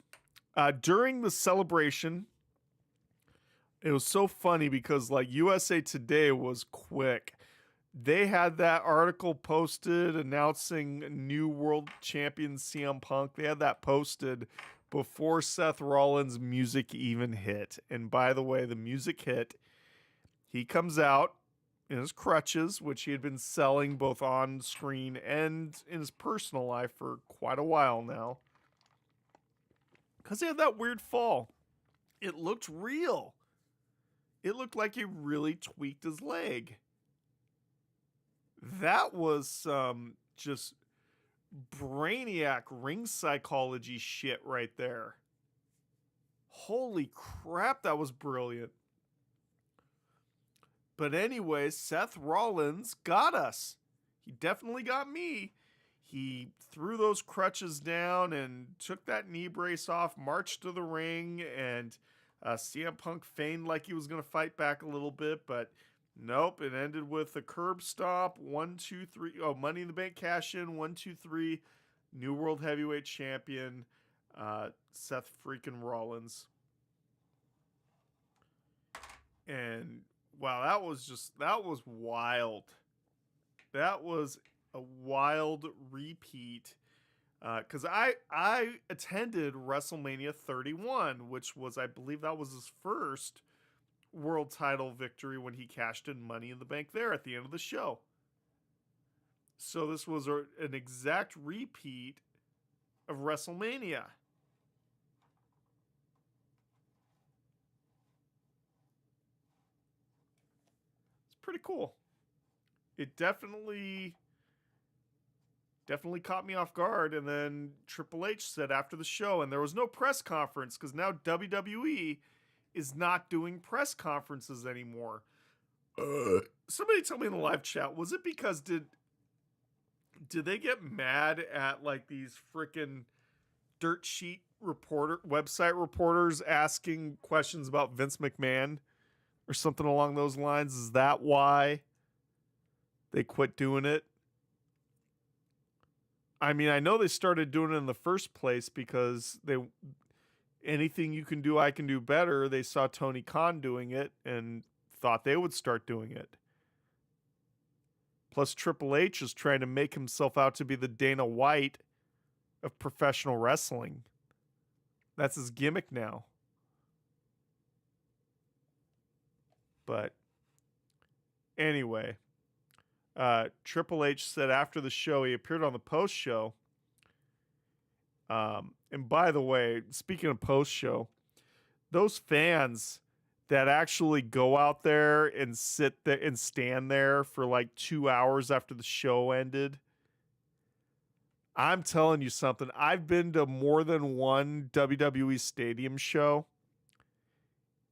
During the celebration, it was so funny because, like, USA Today was quick. They had that article posted announcing new world champion CM Punk. They had that posted before Seth Rollins' music even hit. And by the way, the music hit. He comes out in his crutches, which he had been selling both on screen and in his personal life for quite a while now. Because he had that weird fall. It looked real. It looked like he really tweaked his leg. That was some just brainiac ring psychology shit right there. Holy crap, that was brilliant. But anyway, Seth Rollins got us. He definitely got me. He threw those crutches down and took that knee brace off, marched to the ring, and CM Punk feigned like he was going to fight back a little bit, but nope, it ended with a curb stomp. 1, 2, 3. Oh, Money in the Bank cash in. 1, 2, 3. New World Heavyweight Champion, Seth freaking Rollins. And wow, that was wild. That was a wild repeat. Because I attended WrestleMania 31, which was, I believe that was his first world title victory when he cashed in Money in the Bank there at the end of the show. So this was an exact repeat of WrestleMania. It's pretty cool. It definitely caught me off guard. And then Triple H said after the show, and there was no press conference because now WWE is not doing press conferences anymore. Somebody tell me in the live chat, was it because did they get mad at like these freaking dirt sheet website reporters asking questions about Vince McMahon or something along those lines? Is that why they quit doing it? I mean, I know they started doing it in the first place because anything you can do, I can do better. They saw Tony Khan doing it and thought they would start doing it. Plus, Triple H is trying to make himself out to be the Dana White of professional wrestling. That's his gimmick now. But anyway, Triple H said after the show, he appeared on the post show. And by the way, speaking of post show, those fans that actually go out there and sit there and stand there for like 2 hours after the show ended, I'm telling you something. I've been to more than one WWE Stadium show,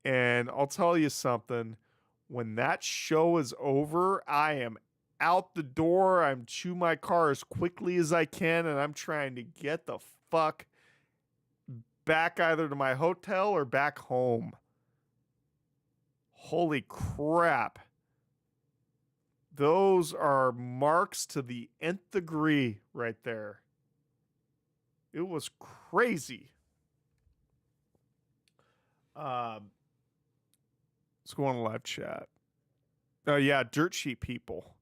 and I'll tell you something. When that show is over, I am out the door. I'm to my car as quickly as I can, and I'm trying to get the fuck back either to my hotel or back home. Holy crap. Those are marks to the nth degree right there. It was crazy. Let's go on live chat. Oh, yeah, Dirt Sheet people.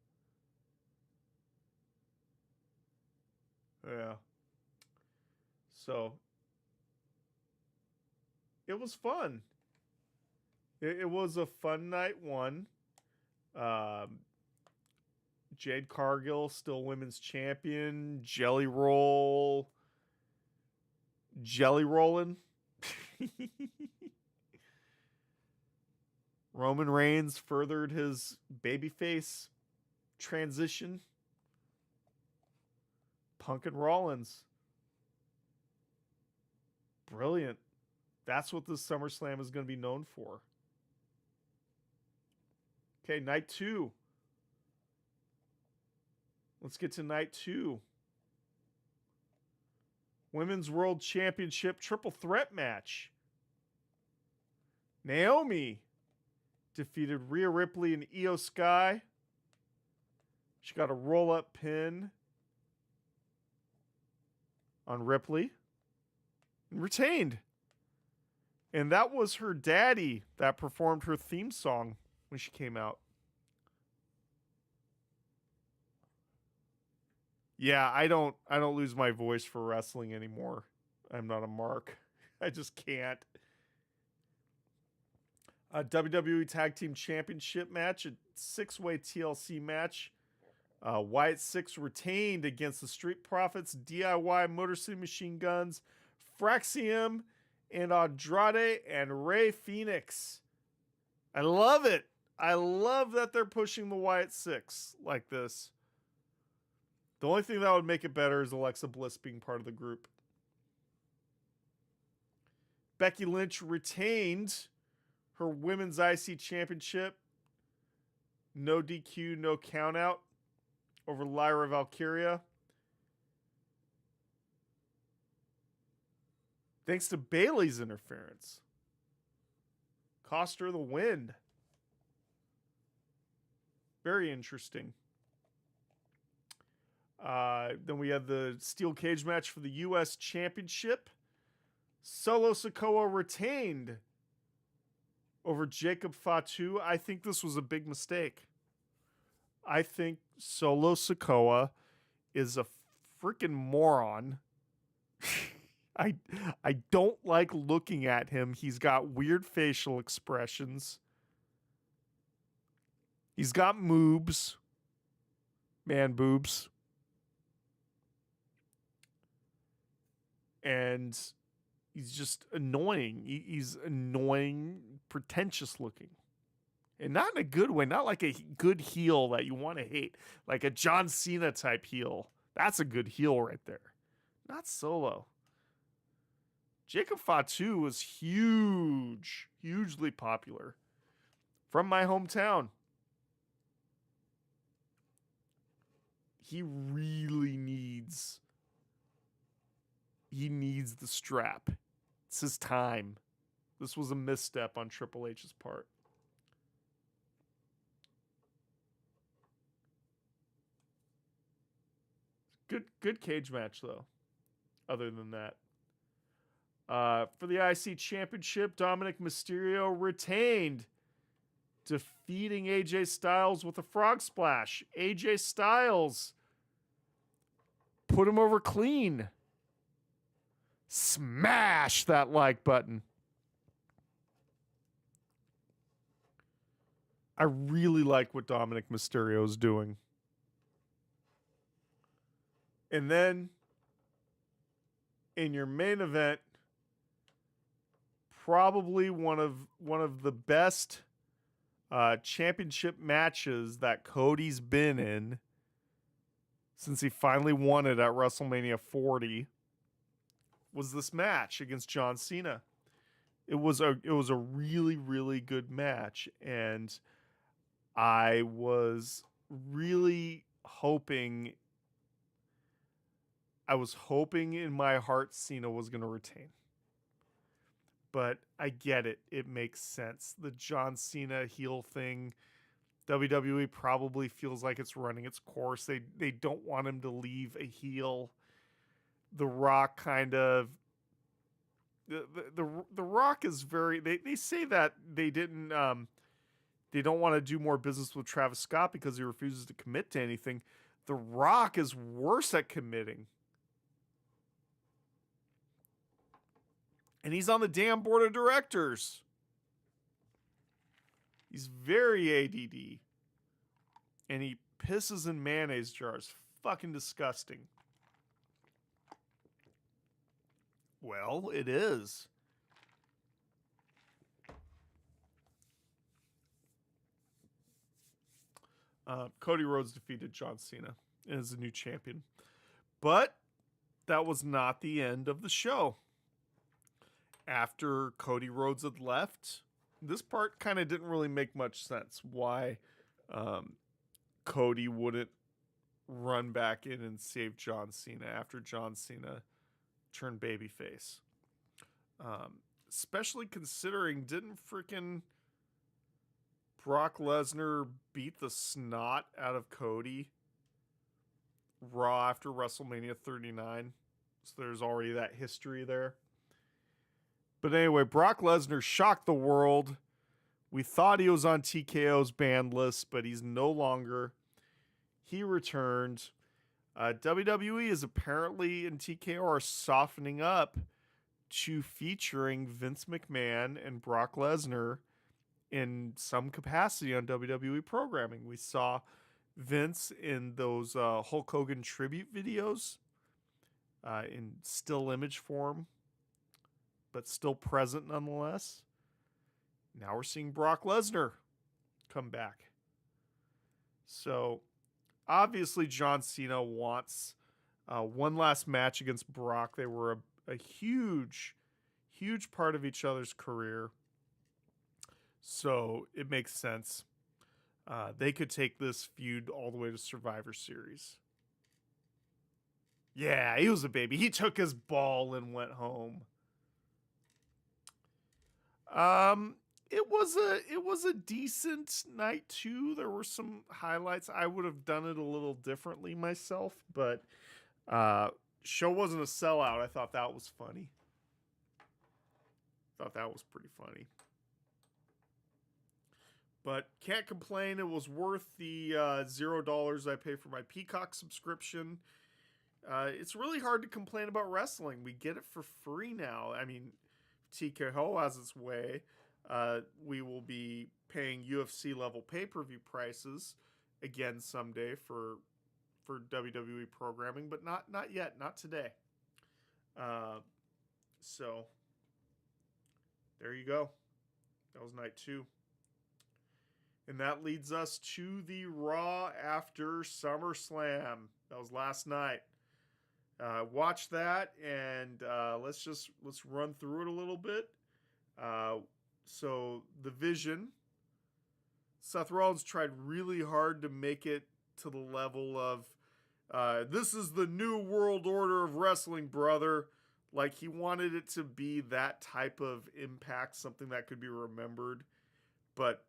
Yeah. So, it was fun. It was a fun night one. Jade Cargill, still women's champion. Jelly rolling. Roman Reigns furthered his babyface transition. Punk and Rollins. Brilliant. That's what this SummerSlam is going to be known for. Okay, night 2. Let's get to night 2. Women's World Championship triple threat match. Naomi defeated Rhea Ripley and Io Sky. She got a roll-up pin on Ripley and retained. And that was her daddy that performed her theme song when she came out. Yeah, I don't lose my voice for wrestling anymore. I'm not a mark. I just can't. A WWE Tag Team Championship match, a 6-way TLC match. Wyatt 6 retained against the Street Profits, DIY Motor City Machine Guns, Fraxium, and Andrade and Rey Fénix. I love it. I love that they're pushing the Wyatt 6 like this. The only thing that would make it better is Alexa Bliss being part of the group. Becky Lynch retained her Women's IC Championship. No DQ, no countout over Lyra Valkyria. Thanks to Bayley's interference. Cost her the win. Very interesting. Then we had the steel cage match for the U.S. Championship. Solo Sikoa retained over Jacob Fatu. I think this was a big mistake. I think Solo Sikoa is a freaking moron. I don't like looking at him. He's got weird facial expressions. He's got moobs. Man boobs. And he's just annoying. He's annoying, pretentious looking. And not in a good way. Not like a good heel that you want to hate. Like a John Cena type heel. That's a good heel right there. Not Solo. Jacob Fatu was huge. Hugely popular. From my hometown. He really needs the strap. It's his time. This was a misstep on Triple H's part. Good cage match, though. Other than that. For the IC Championship, Dominic Mysterio retained, defeating AJ Styles with a frog splash. AJ Styles put him over clean. Smash that like button. I really like what Dominic Mysterio is doing. And then in your main event, probably one of the best championship matches that Cody's been in since he finally won it at WrestleMania 40, was this match against John Cena. It was a really, really good match, and I was really hoping in my heart Cena was going to retain. But I get it. It makes sense. The John Cena heel thing, WWE probably feels like it's running its course. They don't want him to leave a heel. The Rock kind of the Rock is very they say that they don't want to do more business with Travis Scott because he refuses to commit to anything. The Rock is worse at committing. And he's on the damn board of directors. He's very ADD. And he pisses in mayonnaise jars. Fucking disgusting. Well, it is. Cody Rhodes defeated John Cena as the new champion. But that was not the end of the show. After Cody Rhodes had left, this part kind of didn't really make much sense. Why Cody wouldn't run back in and save John Cena after John Cena turned babyface. Especially considering, didn't freaking Brock Lesnar beat the snot out of Cody Raw after WrestleMania 39? So there's already that history there. But anyway, Brock Lesnar shocked the world. We thought he was on TKO's banned list, but he's no longer. He returned. WWE is apparently, and TKO are softening up to featuring Vince McMahon and Brock Lesnar in some capacity on WWE programming. We saw Vince in those Hulk Hogan tribute videos in still image form, but still present nonetheless. Now we're seeing Brock Lesnar come back. So obviously John Cena wants one last match against Brock. They were a huge, huge part of each other's career. So it makes sense. They could take this feud all the way to Survivor Series. Yeah, he was a baby. He took his ball and went home. It was a decent night too. There were some highlights. I would have done it a little differently myself, but show wasn't a sellout. I thought that was funny. Thought that was pretty funny. But can't complain. It was worth the $0 I pay for my Peacock subscription. It's really hard to complain about wrestling. We get it for free now. I mean, TKO has its way. We will be paying UFC level pay-per-view prices again someday for WWE programming, but not yet, not today. So there you go. That was night 2. And that leads us to the Raw after SummerSlam. That was last night. Watch that, and let's run through it a little bit. So the Vision, Seth Rollins tried really hard to make it to the level of this is the new world order of wrestling, brother. Like he wanted it to be that type of impact, something that could be remembered. But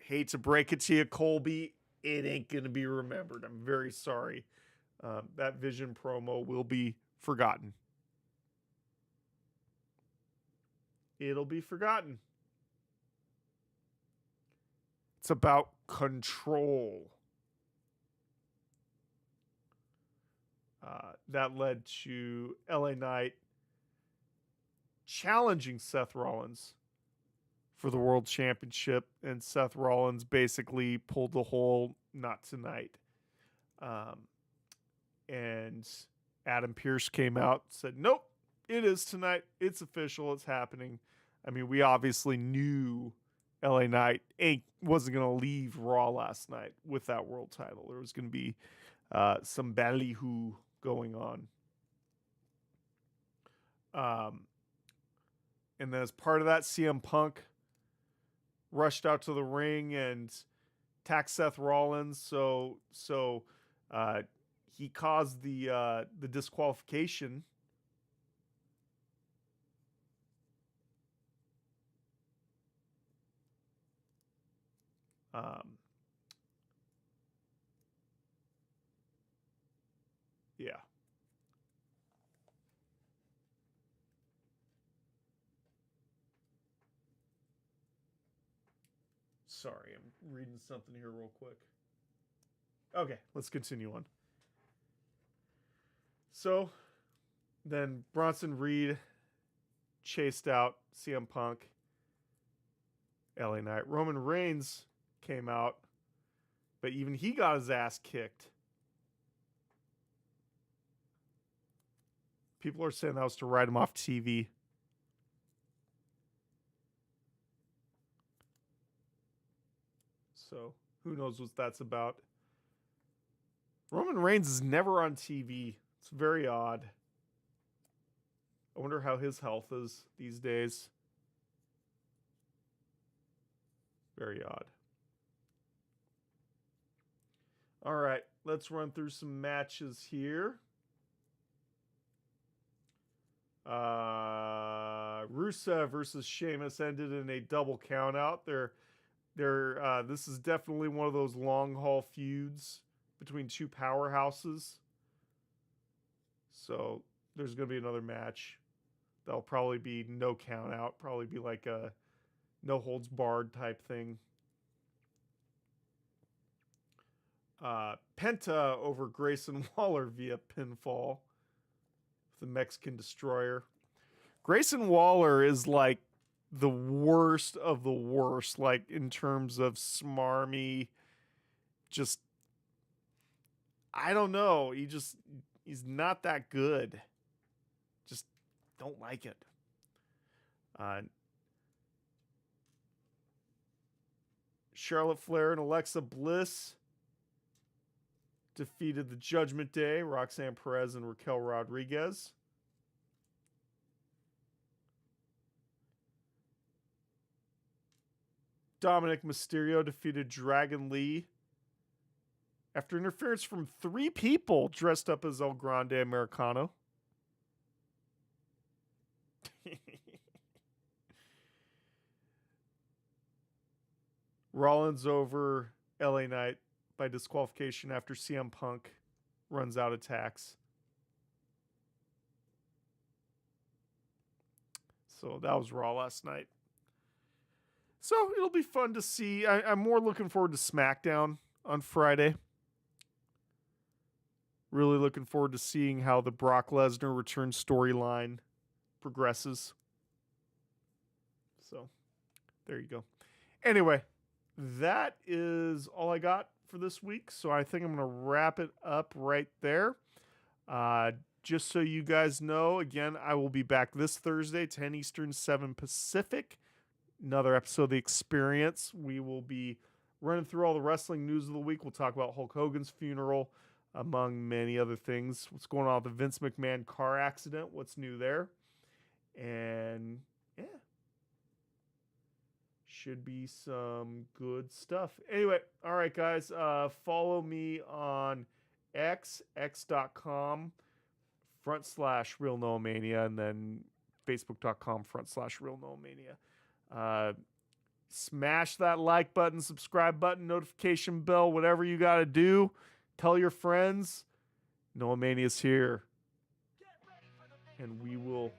hate to break it to you, Colby, it ain't going to be remembered. I'm very sorry. That Vision promo will be forgotten. It'll be forgotten. It's about control. That led to LA Knight challenging Seth Rollins for the World Championship, and Seth Rollins basically pulled the whole "not tonight." And Adam Pearce came out and said, "Nope, it is tonight. It's official. It's happening." I mean, we obviously knew LA Knight wasn't going to leave Raw last night with that world title. There was going to be some ballyhoo going on. And then as part of that, CM Punk rushed out to the ring and attacked Seth Rollins. So he caused the disqualification. Yeah. Sorry, I'm reading something here real quick. Okay, let's continue on. So, then Bronson Reed chased out CM Punk. LA Knight. Roman Reigns came out, but even he got his ass kicked. People are saying that was to write him off TV. So, who knows what that's about. Roman Reigns is never on TV. It's very odd. I wonder how his health is these days. Very odd. All right, let's run through some matches here. Rusev versus Sheamus ended in a double countout. This is definitely one of those long haul feuds between two powerhouses. So there's going to be another match. That'll probably be no count out. Probably be like a no holds barred type thing. Penta over Grayson Waller via pinfall. The Mexican Destroyer. Grayson Waller is like the worst of the worst, like in terms of smarmy. Just, I don't know. He's not that good. Just don't like it. Charlotte Flair and Alexa Bliss defeated the Judgment Day, Roxanne Perez and Raquel Rodriguez. Dominic Mysterio defeated Dragon Lee after interference from 3 people dressed up as El Grande Americano. Rollins over LA Knight by disqualification after CM Punk runs out attacks. So that was Raw last night. So it'll be fun to see. I'm more looking forward to SmackDown on Friday. Really looking forward to seeing how the Brock Lesnar return storyline progresses. So there you go. Anyway, that is all I got for this week. So I think I'm going to wrap it up right there. Just so you guys know, again, I will be back this Thursday, 10 Eastern, 7 Pacific. Another episode of The Experience. We will be running through all the wrestling news of the week. We'll talk about Hulk Hogan's funeral, among many other things. What's going on with the Vince McMahon car accident? What's new there? And yeah, should be some good stuff. Anyway, all right, guys. Follow me on x.com/RealNoamania, and then facebook.com/RealNoamania. Smash that like button, subscribe button, notification bell, whatever you got to do. Tell your friends. Noamania's here. And we will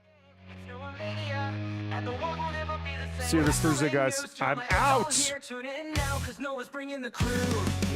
see you this Thursday, guys. I'm out.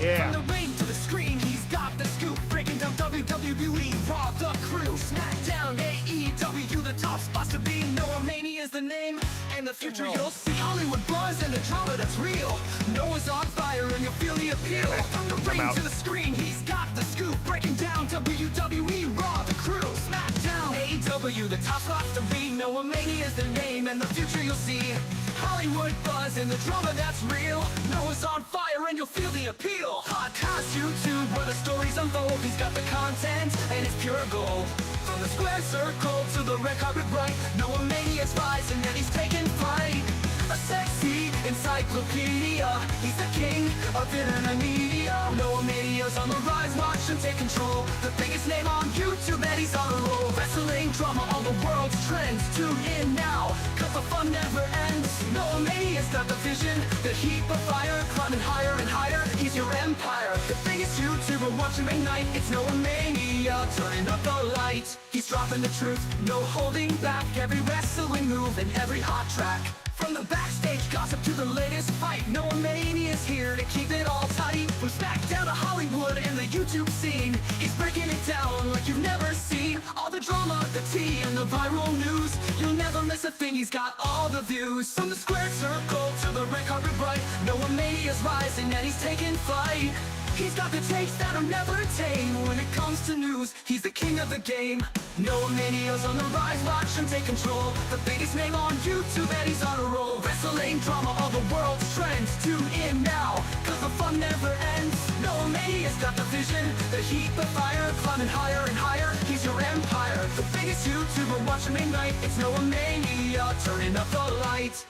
Yeah. From the ring to the screen, he's got the scoop. Breaking down WWE, Raw, the crew. SmackDown, AEW, the top spots to be. Noamania is the name, and the future you'll see. Hollywood buzz and the drama that's real. Noah's on fire and you'll feel the appeal. From the ring to the screen, he's got the scoop. Breaking down WWE, Raw, the crew. SmackDown, AEW, the top spots to be. Noamania is the name, and the future you'll see. Hollywood buzz and the drama that's real. Noah's on fire and you'll feel the appeal. Podcast YouTube where the stories unfold. He's got the content and it's pure gold. From the square circle to the red carpet bright, Noah Mania's rising and he's taking flight. A sexy encyclopedia, he's the king of internet media. Noah Mania's on the rise, watch him take control. The biggest name on YouTube and he's on a roll. Wrestling drama, all the world's trends. Tune in now, cause the fun never ends. Noah Mania's got the vision, the heat of fire, climbing higher and higher, he's your empire. The biggest YouTuber watching ignite, it's Noah Mania, turning up the light. He's dropping the truth, no holding back, every wrestling move and every hot track. From the backstage gossip to the latest fight, Noah Mania's here to keep it all tight. From SmackDown to Hollywood and the YouTube scene, he's breaking it down like you've never seen. All the drama, the tea, and the viral news, you'll never miss a thing, he's got all the views. From the square circle to the red carpet bright, Noah Mania's rising and he's taking flight. He's got the takes that'll never tame. When it comes to news, he's the king of the game. Noah Mania's on the rise, watch him take control. The biggest name on YouTube and he's on a roll. Wrestling drama, all the world's trends. Tune in now, cause the fun never ends. Noah Mania's got the vision, the heat, the fire, climbing higher and higher, he's your empire. The biggest YouTuber watching ignite, it's Noah Mania, turning up the light.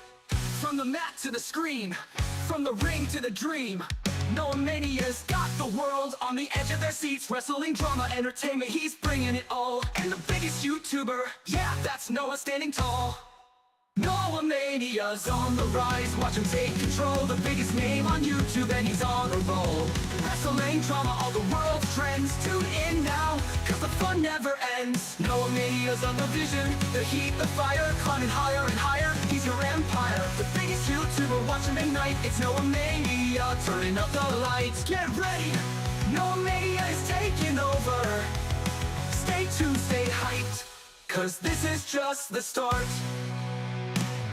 From the mat to the screen, from the ring to the dream, Noah Mania's got the world on the edge of their seats. Wrestling drama, entertainment, he's bringing it all. And the biggest YouTuber, yeah, that's Noah standing tall. Noah Mania's on the rise, watch him take control. The biggest name on YouTube and he's on a roll. Wrestling drama, all the world's trends. Tune in now, cause the fun never ends. Noah Mania's on the vision, the heat, the fire, climbing higher and higher, he's your empire. The biggest YouTuber, watch him ignite, it's Noah Mania, turning up the lights. Get ready, Noah Mania is taking over. Stay tuned, stay hyped, cause this is just the start.